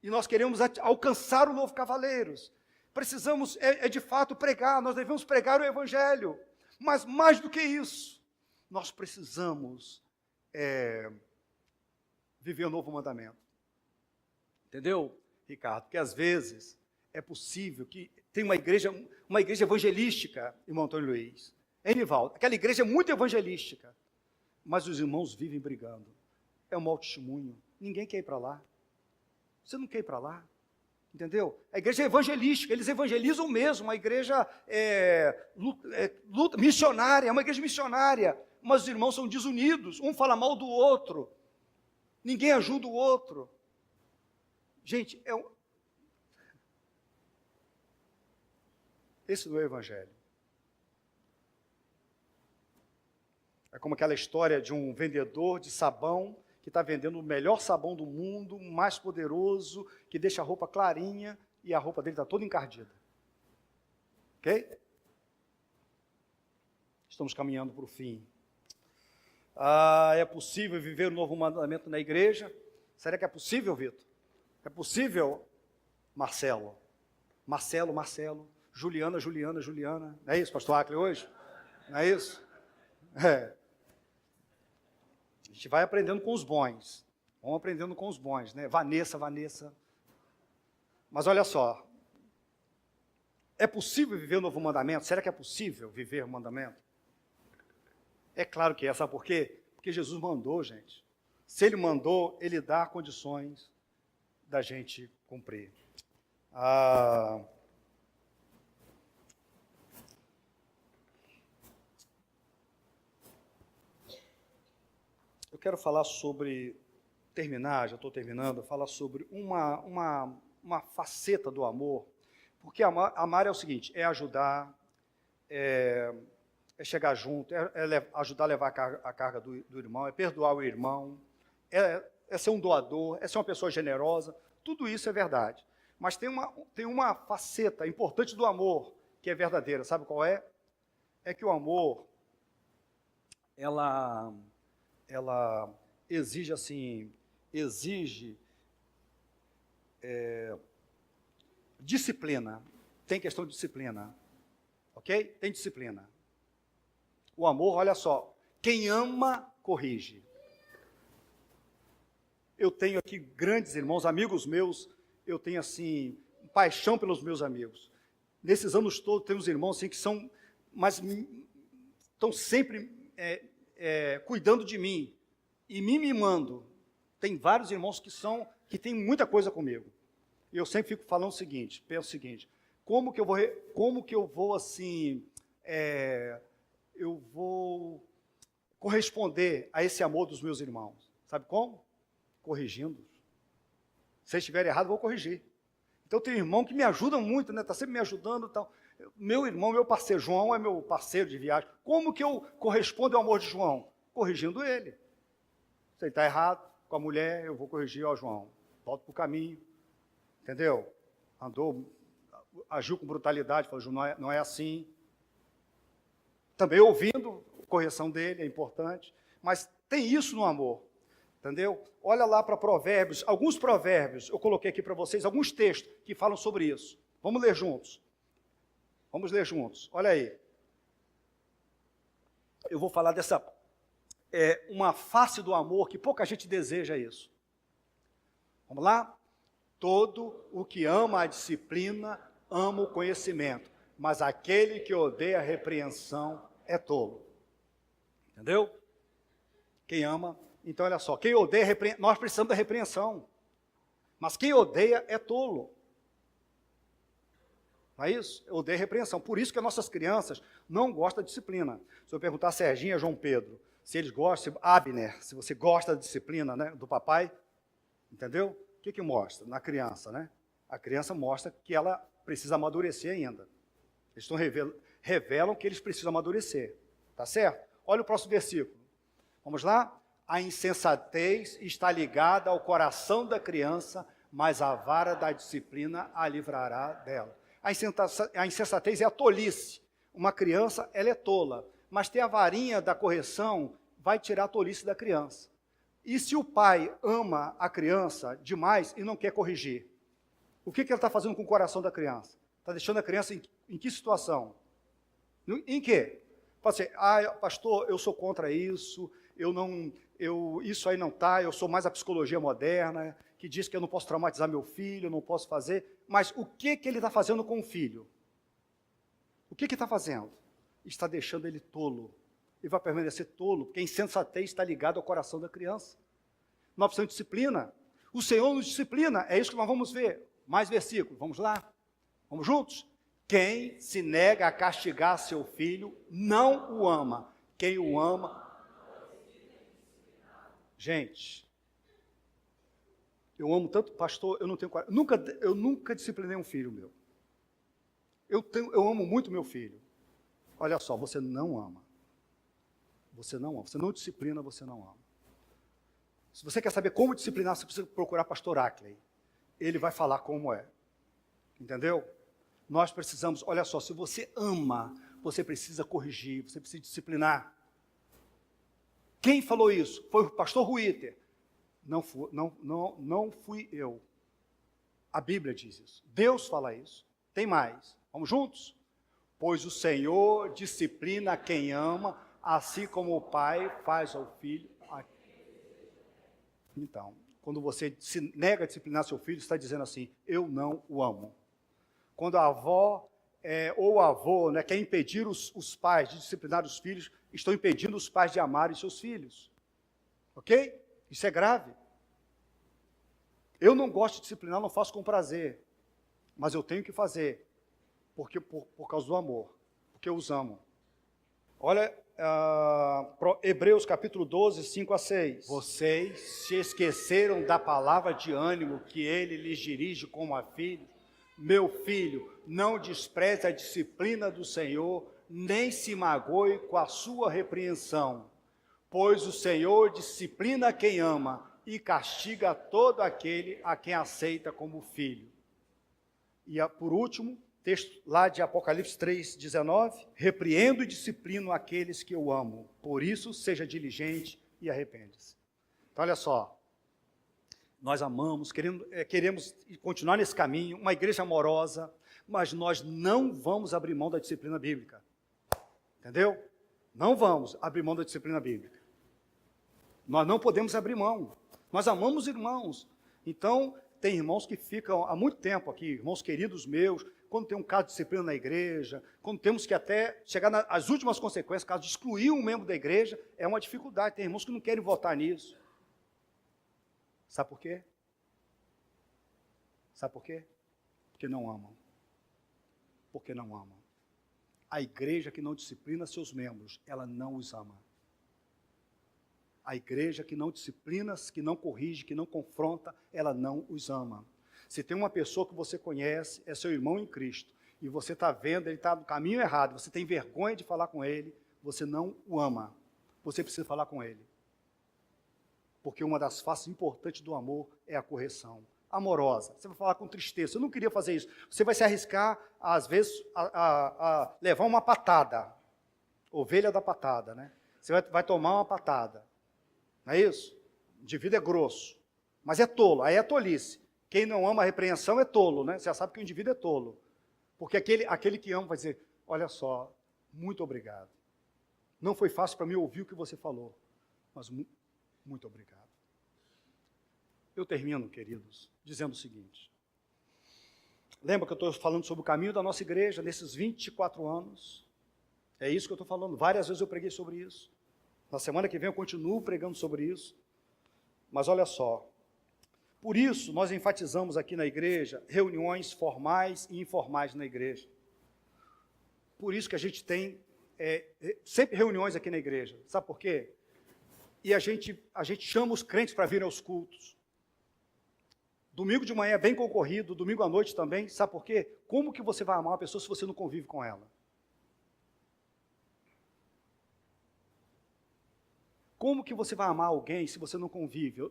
E nós queremos alcançar o Novo Cavaleiros. Precisamos, de fato, pregar. Nós devemos pregar o Evangelho. Mas mais do que isso, nós precisamos viver o novo mandamento. Entendeu, Ricardo? Porque às vezes é possível que tem uma igreja evangelística, irmão Antônio Luiz. Nivaldo, aquela igreja é muito evangelística, mas os irmãos vivem brigando. É um mau testemunho. Ninguém quer ir para lá. Você não quer ir para lá. Entendeu? A igreja é evangelística, eles evangelizam mesmo, a igreja missionária, é uma igreja missionária, mas os irmãos são desunidos, um fala mal do outro, ninguém ajuda o outro. Gente, esse não é o evangelho. É como aquela história de um vendedor de sabão que está vendendo o melhor sabão do mundo, o mais poderoso, que deixa a roupa clarinha e a roupa dele está toda encardida. Ok? Estamos caminhando para o fim. É possível viver o novo mandamento na igreja? Será que é possível, Vitor? É possível, Marcelo? Marcelo. Juliana. Não é isso, pastor Acre, hoje? Não é isso? A gente vai aprendendo com os bons. Vamos aprendendo com os bons, né? Vanessa. Mas olha só. É possível viver o novo mandamento? Será que é possível viver o mandamento? É claro que é. Sabe por quê? Porque Jesus mandou, gente. Se Ele mandou, Ele dá condições da gente cumprir. Eu quero falar sobre, já estou terminando, falar sobre uma faceta do amor, porque amar é o seguinte, é ajudar, é chegar junto, ajudar a levar a carga do irmão, é perdoar o irmão, é ser um doador, é ser uma pessoa generosa, tudo isso é verdade. Mas tem uma faceta importante do amor que é verdadeira, sabe qual é? É que o amor, ela exige disciplina. Tem questão de disciplina, ok? Tem disciplina. O amor, olha só, quem ama, corrige. Eu tenho aqui grandes irmãos, amigos meus, eu tenho assim, paixão pelos meus amigos. Nesses anos todos, tem uns irmãos assim, que estão sempre cuidando de mim e me mimando. Tem vários irmãos que têm muita coisa comigo. E eu sempre fico falando penso o seguinte, como que eu vou assim, eu vou corresponder a esse amor dos meus irmãos? Sabe como? Corrigindo. Se eles estiverem errados, eu vou corrigir. Então tem um irmão que me ajuda muito, né? Está sempre me ajudando e tal. Meu irmão, meu parceiro, João é meu parceiro de viagem. Como que eu correspondo ao amor de João? Corrigindo ele. Se ele está errado com a mulher, eu vou corrigir, João. Volta para o caminho. Entendeu? Agiu com brutalidade, falou, João, não é assim. Também ouvindo, correção dele é importante. Mas Tem isso no amor, entendeu? Olha lá para Provérbios, alguns provérbios, eu coloquei aqui para vocês, alguns textos que falam sobre isso. Vamos ler juntos. Vamos ler juntos, olha aí. Eu vou falar dessa, uma face do amor que pouca gente deseja isso. Vamos lá? Todo o que ama a disciplina, ama o conhecimento, mas aquele que odeia a repreensão é tolo. Entendeu? Quem ama, então olha só, quem odeia, nós precisamos da repreensão, mas quem odeia é tolo. Não é isso? Eu odeio repreensão. Por isso que as nossas crianças não gostam da disciplina. Se eu perguntar a Serginha e João Pedro, se eles gostam, Abner, se você gosta da disciplina, né, do papai, entendeu? O que mostra? Na criança, né? A criança mostra que ela precisa amadurecer ainda. Eles revelam que eles precisam amadurecer. Tá certo? Olha o próximo versículo. Vamos lá? A insensatez está ligada ao coração da criança, mas a vara da disciplina a livrará dela. A insensatez é a tolice. Uma criança, ela é tola, mas ter a varinha da correção vai tirar a tolice da criança. E se o pai ama a criança demais e não quer corrigir, o que ele está fazendo com o coração da criança? Está deixando a criança em que situação? Em quê? Fala assim, pastor, eu sou contra isso, isso aí não está, eu sou mais a psicologia moderna, que diz que eu não posso traumatizar meu filho, eu não posso fazer, mas o que ele está fazendo com o filho? O que está fazendo? Está deixando ele tolo. Ele vai permanecer tolo, porque a insensatez está ligada ao coração da criança. Nós precisamos de disciplina. O Senhor nos disciplina, é isso que nós vamos ver. Mais versículos, vamos lá? Vamos juntos? Quem se nega a castigar seu filho, não o ama. Quem o ama... Gente, eu amo tanto, pastor, eu não tenho... Eu nunca disciplinei um filho meu. Eu amo muito meu filho. Olha só, você não ama. Você não ama. Você não disciplina, você não ama. Se você quer saber como disciplinar, você precisa procurar pastor Ackley. Ele vai falar como é. Entendeu? Nós precisamos, olha só, se você ama, você precisa corrigir, você precisa disciplinar. Quem falou isso? Foi o pastor Ruiter. Não fui eu. A Bíblia diz isso. Deus fala isso. Tem mais. Vamos juntos? Pois o Senhor disciplina quem ama, assim como o pai faz ao filho. Então, quando você se nega a disciplinar seu filho, está dizendo assim, eu não o amo. Quando a avó ou o avô, né, quer impedir os pais de disciplinar os filhos, estão impedindo os pais de amarem seus filhos. Ok? Isso é grave. Eu não gosto de disciplinar, não faço com prazer, mas eu tenho que fazer, porque por causa do amor, porque eu os amo. Olha, Hebreus capítulo 12, 5 a 6. Vocês se esqueceram da palavra de ânimo que ele lhes dirige como a filho. Meu filho, não despreze a disciplina do Senhor, nem se magoe com a sua repreensão, pois o Senhor disciplina quem ama e castiga todo aquele a quem aceita como filho. E por último, texto lá de Apocalipse 3:19, repreendo e disciplino aqueles que eu amo, por isso seja diligente e arrepende-se. Então olha só, nós amamos, queremos continuar nesse caminho, uma igreja amorosa, mas nós não vamos abrir mão da disciplina bíblica. Entendeu? Não vamos abrir mão da disciplina bíblica. Nós não podemos abrir mão. Nós amamos irmãos. Então, tem irmãos que ficam há muito tempo aqui, irmãos queridos meus, quando tem um caso de disciplina na igreja, quando temos que até chegar às últimas consequências, caso de excluir um membro da igreja, é uma dificuldade. Tem irmãos que não querem votar nisso. Sabe por quê? Sabe por quê? Porque não amam. Porque não amam. A igreja que não disciplina seus membros, ela não os ama. A igreja que não disciplina, que não corrige, que não confronta, ela não os ama. Se tem uma pessoa que você conhece, é seu irmão em Cristo, e você está vendo, ele está no caminho errado, você tem vergonha de falar com ele, você não o ama. Você precisa falar com ele. Porque uma das faces importantes do amor é a correção. Amorosa. Você vai falar com tristeza. Eu não queria fazer isso. Você vai se arriscar, às vezes, a levar uma patada. Ovelha da patada, né? Você vai tomar uma patada. Não é isso? O indivíduo é grosso, mas é tolo, aí é tolice. Quem não ama a repreensão é tolo, né? Você já sabe que o indivíduo é tolo. Porque aquele que ama vai dizer, olha só, muito obrigado. Não foi fácil para mim ouvir o que você falou, mas muito obrigado. Eu termino, queridos, dizendo o seguinte. Lembra que eu estou falando sobre o caminho da nossa igreja nesses 24 anos? É isso que eu estou falando. Várias vezes eu preguei sobre isso. Na semana que vem eu continuo pregando sobre isso. Mas olha só. Por isso, nós enfatizamos aqui na igreja reuniões formais e informais na igreja. Por isso que a gente tem sempre reuniões aqui na igreja. Sabe por quê? E a gente chama os crentes para virem aos cultos. Domingo de manhã é bem concorrido, domingo à noite também. Sabe por quê? Como que você vai amar uma pessoa se você não convive com ela? Como que você vai amar alguém se você não convive?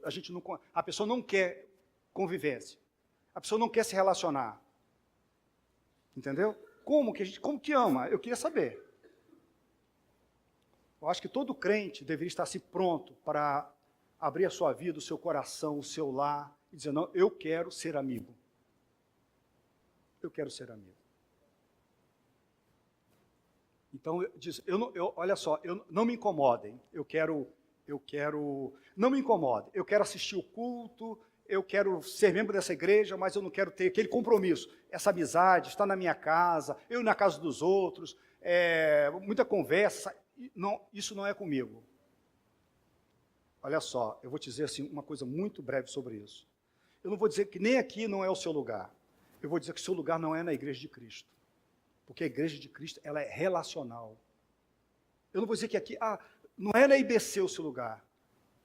A pessoa não quer convivência. A pessoa não quer se relacionar. Entendeu? Como que ama? Eu queria saber. Eu acho que todo crente deveria estar assim pronto para abrir a sua vida, o seu coração, o seu lar, e dizer, não, eu quero ser amigo. Eu quero ser amigo. Então, olha só, não me incomodem, não me incomodem, eu quero assistir o culto, eu quero ser membro dessa igreja, mas eu não quero ter aquele compromisso, essa amizade, estar na minha casa, eu na casa dos outros, muita conversa, não, isso não é comigo. Olha só, eu vou te dizer assim, uma coisa muito breve sobre isso. Eu não vou dizer que nem aqui não é o seu lugar, eu vou dizer que o seu lugar não é na igreja de Cristo. Porque a igreja de Cristo, ela é relacional. Eu não vou dizer que aqui, não é na IBC o seu lugar.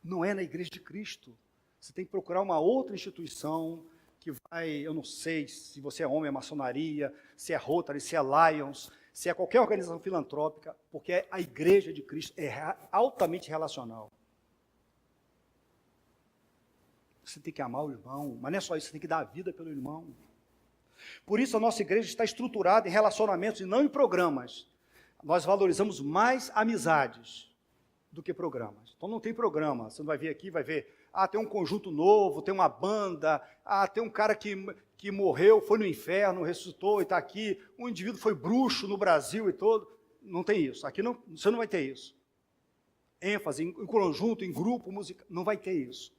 Não é na igreja de Cristo. Você tem que procurar uma outra instituição que vai, eu não sei se você é homem, é maçonaria, se é Rotary, se é Lions, se é qualquer organização filantrópica, porque a igreja de Cristo é altamente relacional. Você tem que amar o irmão, mas não é só isso, você tem que dar a vida pelo irmão. Por isso a nossa igreja está estruturada em relacionamentos e não em programas. Nós valorizamos mais amizades do que programas. Então não tem programa, você não vai vir aqui, vai ver, tem um conjunto novo, tem uma banda, tem um cara que morreu, foi no inferno, ressuscitou e está aqui, um indivíduo foi bruxo no Brasil e todo. Não tem isso, aqui não, você não vai ter isso. ênfase em conjunto, em grupo musical, não vai ter isso.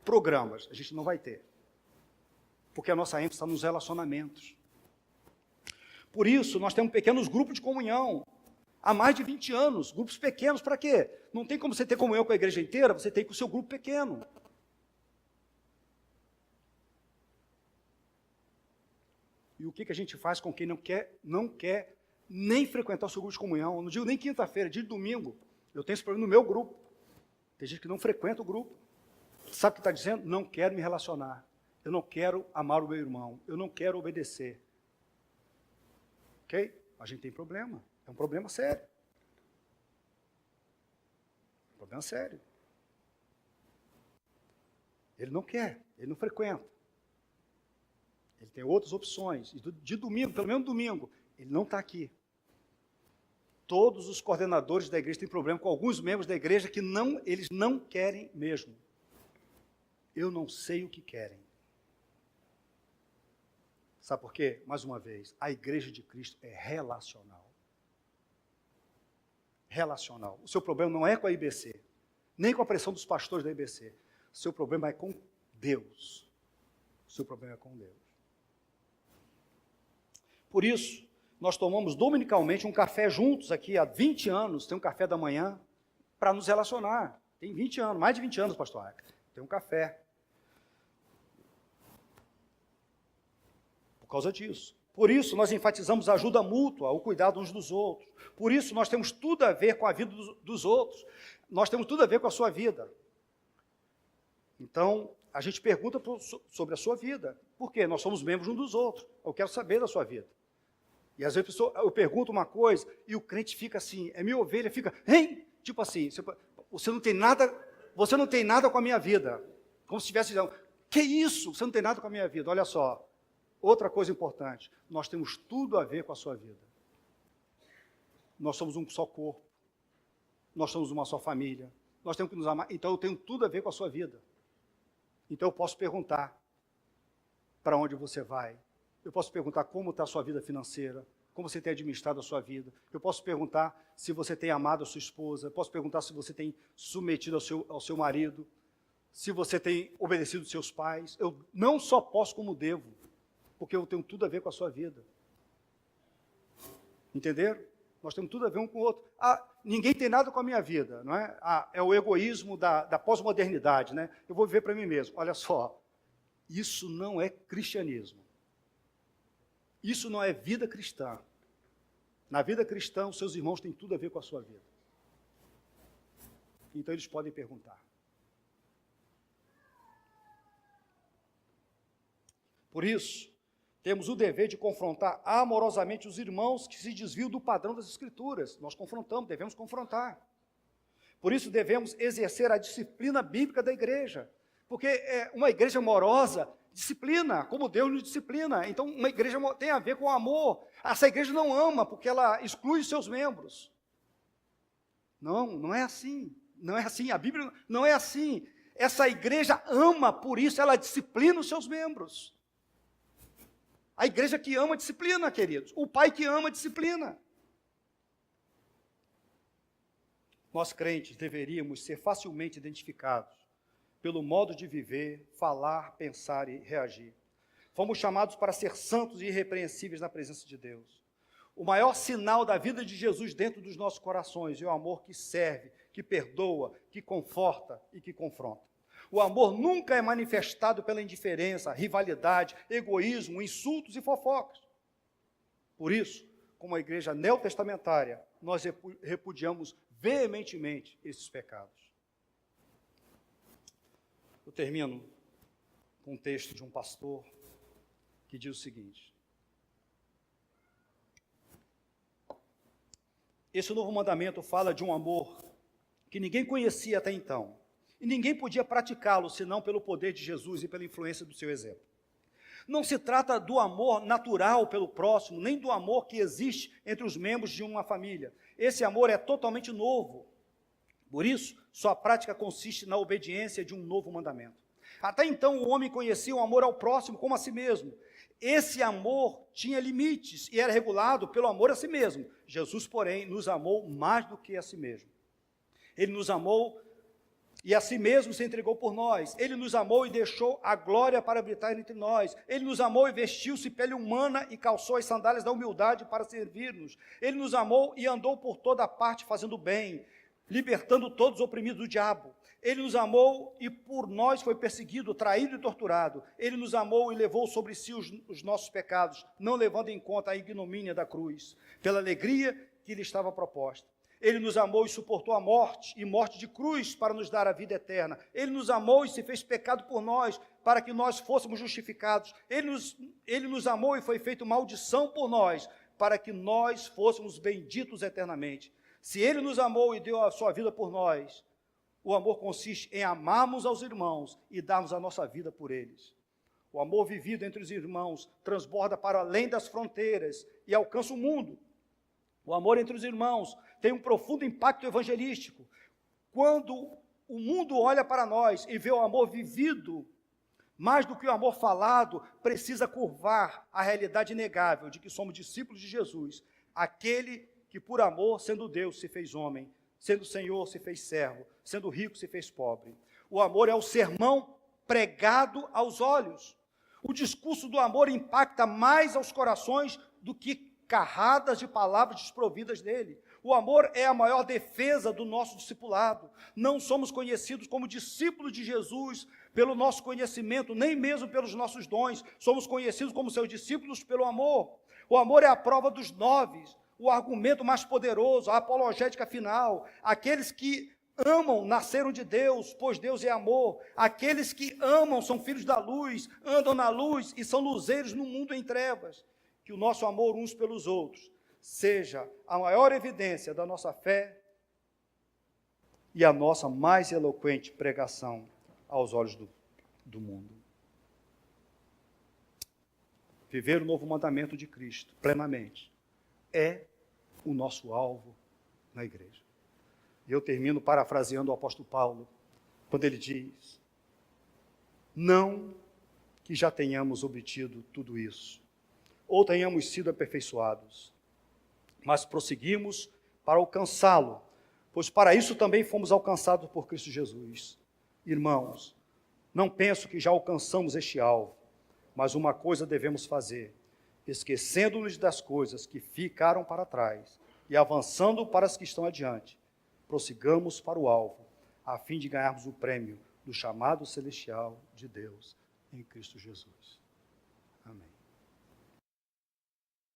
Programas, a gente não vai ter. Porque a nossa ênfase está nos relacionamentos. Por isso, nós temos pequenos grupos de comunhão, há mais de 20 anos, grupos pequenos, para quê? Não tem como você ter comunhão com a igreja inteira, você tem com o seu grupo pequeno. E o que a gente faz com quem não quer nem frequentar o seu grupo de comunhão? Eu não digo nem quinta-feira, dia de domingo. Eu tenho esse problema no meu grupo. Tem gente que não frequenta o grupo. Sabe o que está dizendo? Não quero me relacionar. Eu não quero amar o meu irmão. Eu não quero obedecer. Ok? A gente tem problema. É um problema sério. Um problema sério. Ele não quer, ele não frequenta. Ele tem outras opções. E de domingo, pelo menos domingo, ele não está aqui. Todos os coordenadores da igreja têm problema com alguns membros da igreja que eles não querem mesmo. Eu não sei o que querem. Sabe por quê? Mais uma vez, a igreja de Cristo é relacional. Relacional. O seu problema não é com a IBC, nem com a pressão dos pastores da IBC. O seu problema é com Deus. O seu problema é com Deus. Por isso, nós tomamos dominicalmente um café juntos aqui há 20 anos, tem um café da manhã, para nos relacionar. Tem 20 anos, mais de 20 anos, pastor Arca. Tem um café. Por causa disso. Por isso, nós enfatizamos a ajuda mútua, o cuidado uns dos outros. Por isso, nós temos tudo a ver com a vida dos outros. Nós temos tudo a ver com a sua vida. Então, a gente pergunta sobre a sua vida. Por quê? Nós somos membros uns dos outros. Eu quero saber da sua vida. E às vezes eu pergunto uma coisa e o crente fica assim, é minha ovelha, fica, hein? Tipo assim, você não tem nada com a minha vida. Como se estivesse dizendo, que isso? Você não tem nada com a minha vida. Olha só, outra coisa importante, nós temos tudo a ver com a sua vida. Nós somos um só corpo, nós somos uma só família, nós temos que nos amar. Então eu tenho tudo a ver com a sua vida. Então eu posso perguntar para onde você vai. Eu posso perguntar como está a sua vida financeira, como você tem administrado a sua vida. Eu posso perguntar se você tem amado a sua esposa. Eu posso perguntar se você tem submetido ao seu marido, se você tem obedecido aos seus pais. Eu não só posso como devo, porque eu tenho tudo a ver com a sua vida. Entenderam? Nós temos tudo a ver um com o outro. Ninguém tem nada com a minha vida, não é? É o egoísmo da pós-modernidade, né? Eu vou viver para mim mesmo. Olha só, isso não é cristianismo. Isso não é vida cristã. Na vida cristã, os seus irmãos têm tudo a ver com a sua vida. Então eles podem perguntar. Por isso, temos o dever de confrontar amorosamente os irmãos que se desviam do padrão das Escrituras. Nós confrontamos, devemos confrontar. Por isso, devemos exercer a disciplina bíblica da igreja. Porque uma igreja amorosa disciplina, como Deus nos disciplina. Então, uma igreja tem a ver com amor. Essa igreja não ama porque ela exclui os seus membros. Não é assim. Não é assim. A Bíblia não é assim. Essa igreja ama, por isso ela disciplina os seus membros. A igreja que ama disciplina, queridos. O pai que ama disciplina. Nós crentes deveríamos ser facilmente identificados pelo modo de viver, falar, pensar e reagir. Fomos chamados para ser santos e irrepreensíveis na presença de Deus. O maior sinal da vida de Jesus dentro dos nossos corações é o amor que serve, que perdoa, que conforta e que confronta. O amor nunca é manifestado pela indiferença, rivalidade, egoísmo, insultos e fofocas. Por isso, como a igreja neotestamentária, nós repudiamos veementemente esses pecados. Eu termino com um texto de um pastor que diz o seguinte: esse novo mandamento fala de um amor que ninguém conhecia até então, e ninguém podia praticá-lo senão pelo poder de Jesus e pela influência do seu exemplo. Não se trata do amor natural pelo próximo, nem do amor que existe entre os membros de uma família. Esse amor é totalmente novo. Por isso, sua prática consiste na obediência de um novo mandamento. Até então, o homem conhecia o amor ao próximo como a si mesmo. Esse amor tinha limites e era regulado pelo amor a si mesmo. Jesus, porém, nos amou mais do que a si mesmo. Ele nos amou e a si mesmo se entregou por nós. Ele nos amou e deixou a glória para habitar entre nós. Ele nos amou e vestiu-se pele humana e calçou as sandálias da humildade para servir-nos. Ele nos amou e andou por toda parte fazendo bem, libertando todos os oprimidos do diabo. Ele nos amou e por nós foi perseguido, traído e torturado. Ele nos amou e levou sobre si os nossos pecados, não levando em conta a ignomínia da cruz, pela alegria que lhe estava proposta. Ele nos amou e suportou a morte, e morte de cruz, para nos dar a vida eterna. Ele nos amou e se fez pecado por nós, para que nós fôssemos justificados. Ele nos amou e foi feito maldição por nós, para que nós fôssemos benditos eternamente. Se ele nos amou e deu a sua vida por nós, o amor consiste em amarmos aos irmãos e darmos a nossa vida por eles. O amor vivido entre os irmãos transborda para além das fronteiras e alcança o mundo. O amor entre os irmãos tem um profundo impacto evangelístico. Quando o mundo olha para nós e vê o amor vivido, mais do que o amor falado, precisa curvar a realidade inegável de que somos discípulos de Jesus, aquele que por amor, sendo Deus, se fez homem, sendo Senhor, se fez servo, sendo rico, se fez pobre. O amor é o sermão pregado aos olhos. O discurso do amor impacta mais aos corações do que carradas de palavras desprovidas dele. O amor é a maior defesa do nosso discipulado. Não somos conhecidos como discípulos de Jesus pelo nosso conhecimento, nem mesmo pelos nossos dons. Somos conhecidos como seus discípulos pelo amor. O amor é a prova dos 9, o argumento mais poderoso, a apologética final. Aqueles que amam nasceram de Deus, pois Deus é amor. Aqueles que amam são filhos da luz, andam na luz e são luzeiros no mundo em trevas. Que o nosso amor uns pelos outros seja a maior evidência da nossa fé e a nossa mais eloquente pregação aos olhos do mundo. Viver o novo mandamento de Cristo plenamente é o nosso alvo na igreja. Eu termino parafraseando o apóstolo Paulo, quando ele diz: não que já tenhamos obtido tudo isso, ou tenhamos sido aperfeiçoados, mas prosseguimos para alcançá-lo, pois para isso também fomos alcançados por Cristo Jesus. Irmãos, não penso que já alcançamos este alvo, mas uma coisa devemos fazer, esquecendo-nos das coisas que ficaram para trás e avançando para as que estão adiante, prossigamos para o alvo, a fim de ganharmos o prêmio do chamado celestial de Deus em Cristo Jesus.